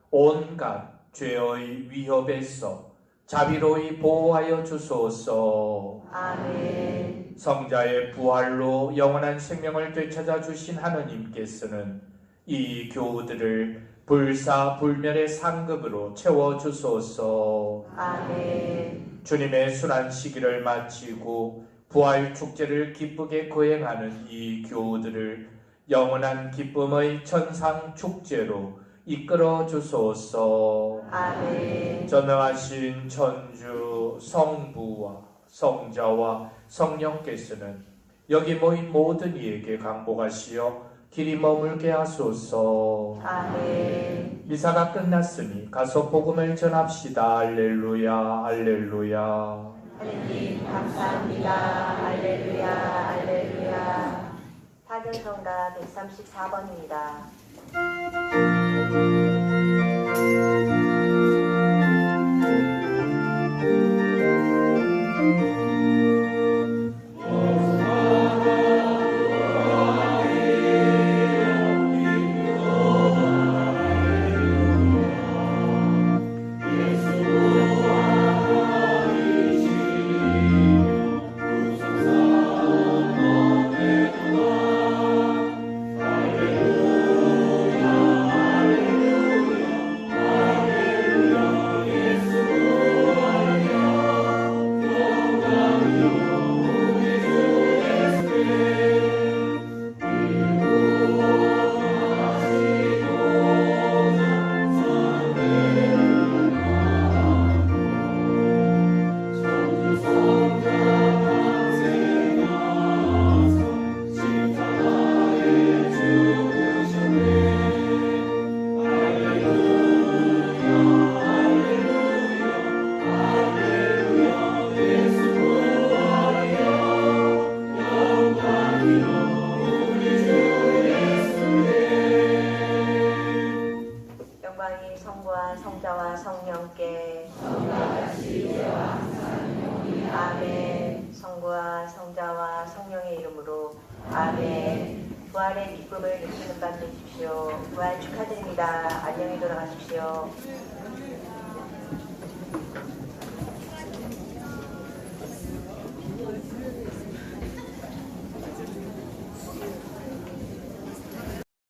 온갖 죄의 위협에서 자비로이 보호하여 주소서. 아멘. 성자의 부활로 영원한 생명을 되찾아 주신 하느님께서는 이 교우들을 불사불멸의 상급으로 채워주소서. 아멘. 주님의 순환 시기를 마치고 부활 축제를 기쁘게 거행하는 이 교우들을 영원한 기쁨의 천상 축제로 이끌어 주소서. 아멘. 전능하신 천주 성부와 성자와 성령께서는 여기 모인 모든 이에게 강복하시어 길이 머물게 하소서. 아멘. 미사가 끝났으니 가서 복음을 전합시다. 할렐루야 할렐루야. 하느님 감사합니다. 할렐루야 할렐루야. 사전성가 134번입니다. 영광이 성부와 성자와 성령께 아멘. 성부와 성자와 성령의 이름으로 아멘. 부활의 기쁨을 느끼는 밤 되십시오. 부활 축하드립니다. 안녕히 돌아가십시오.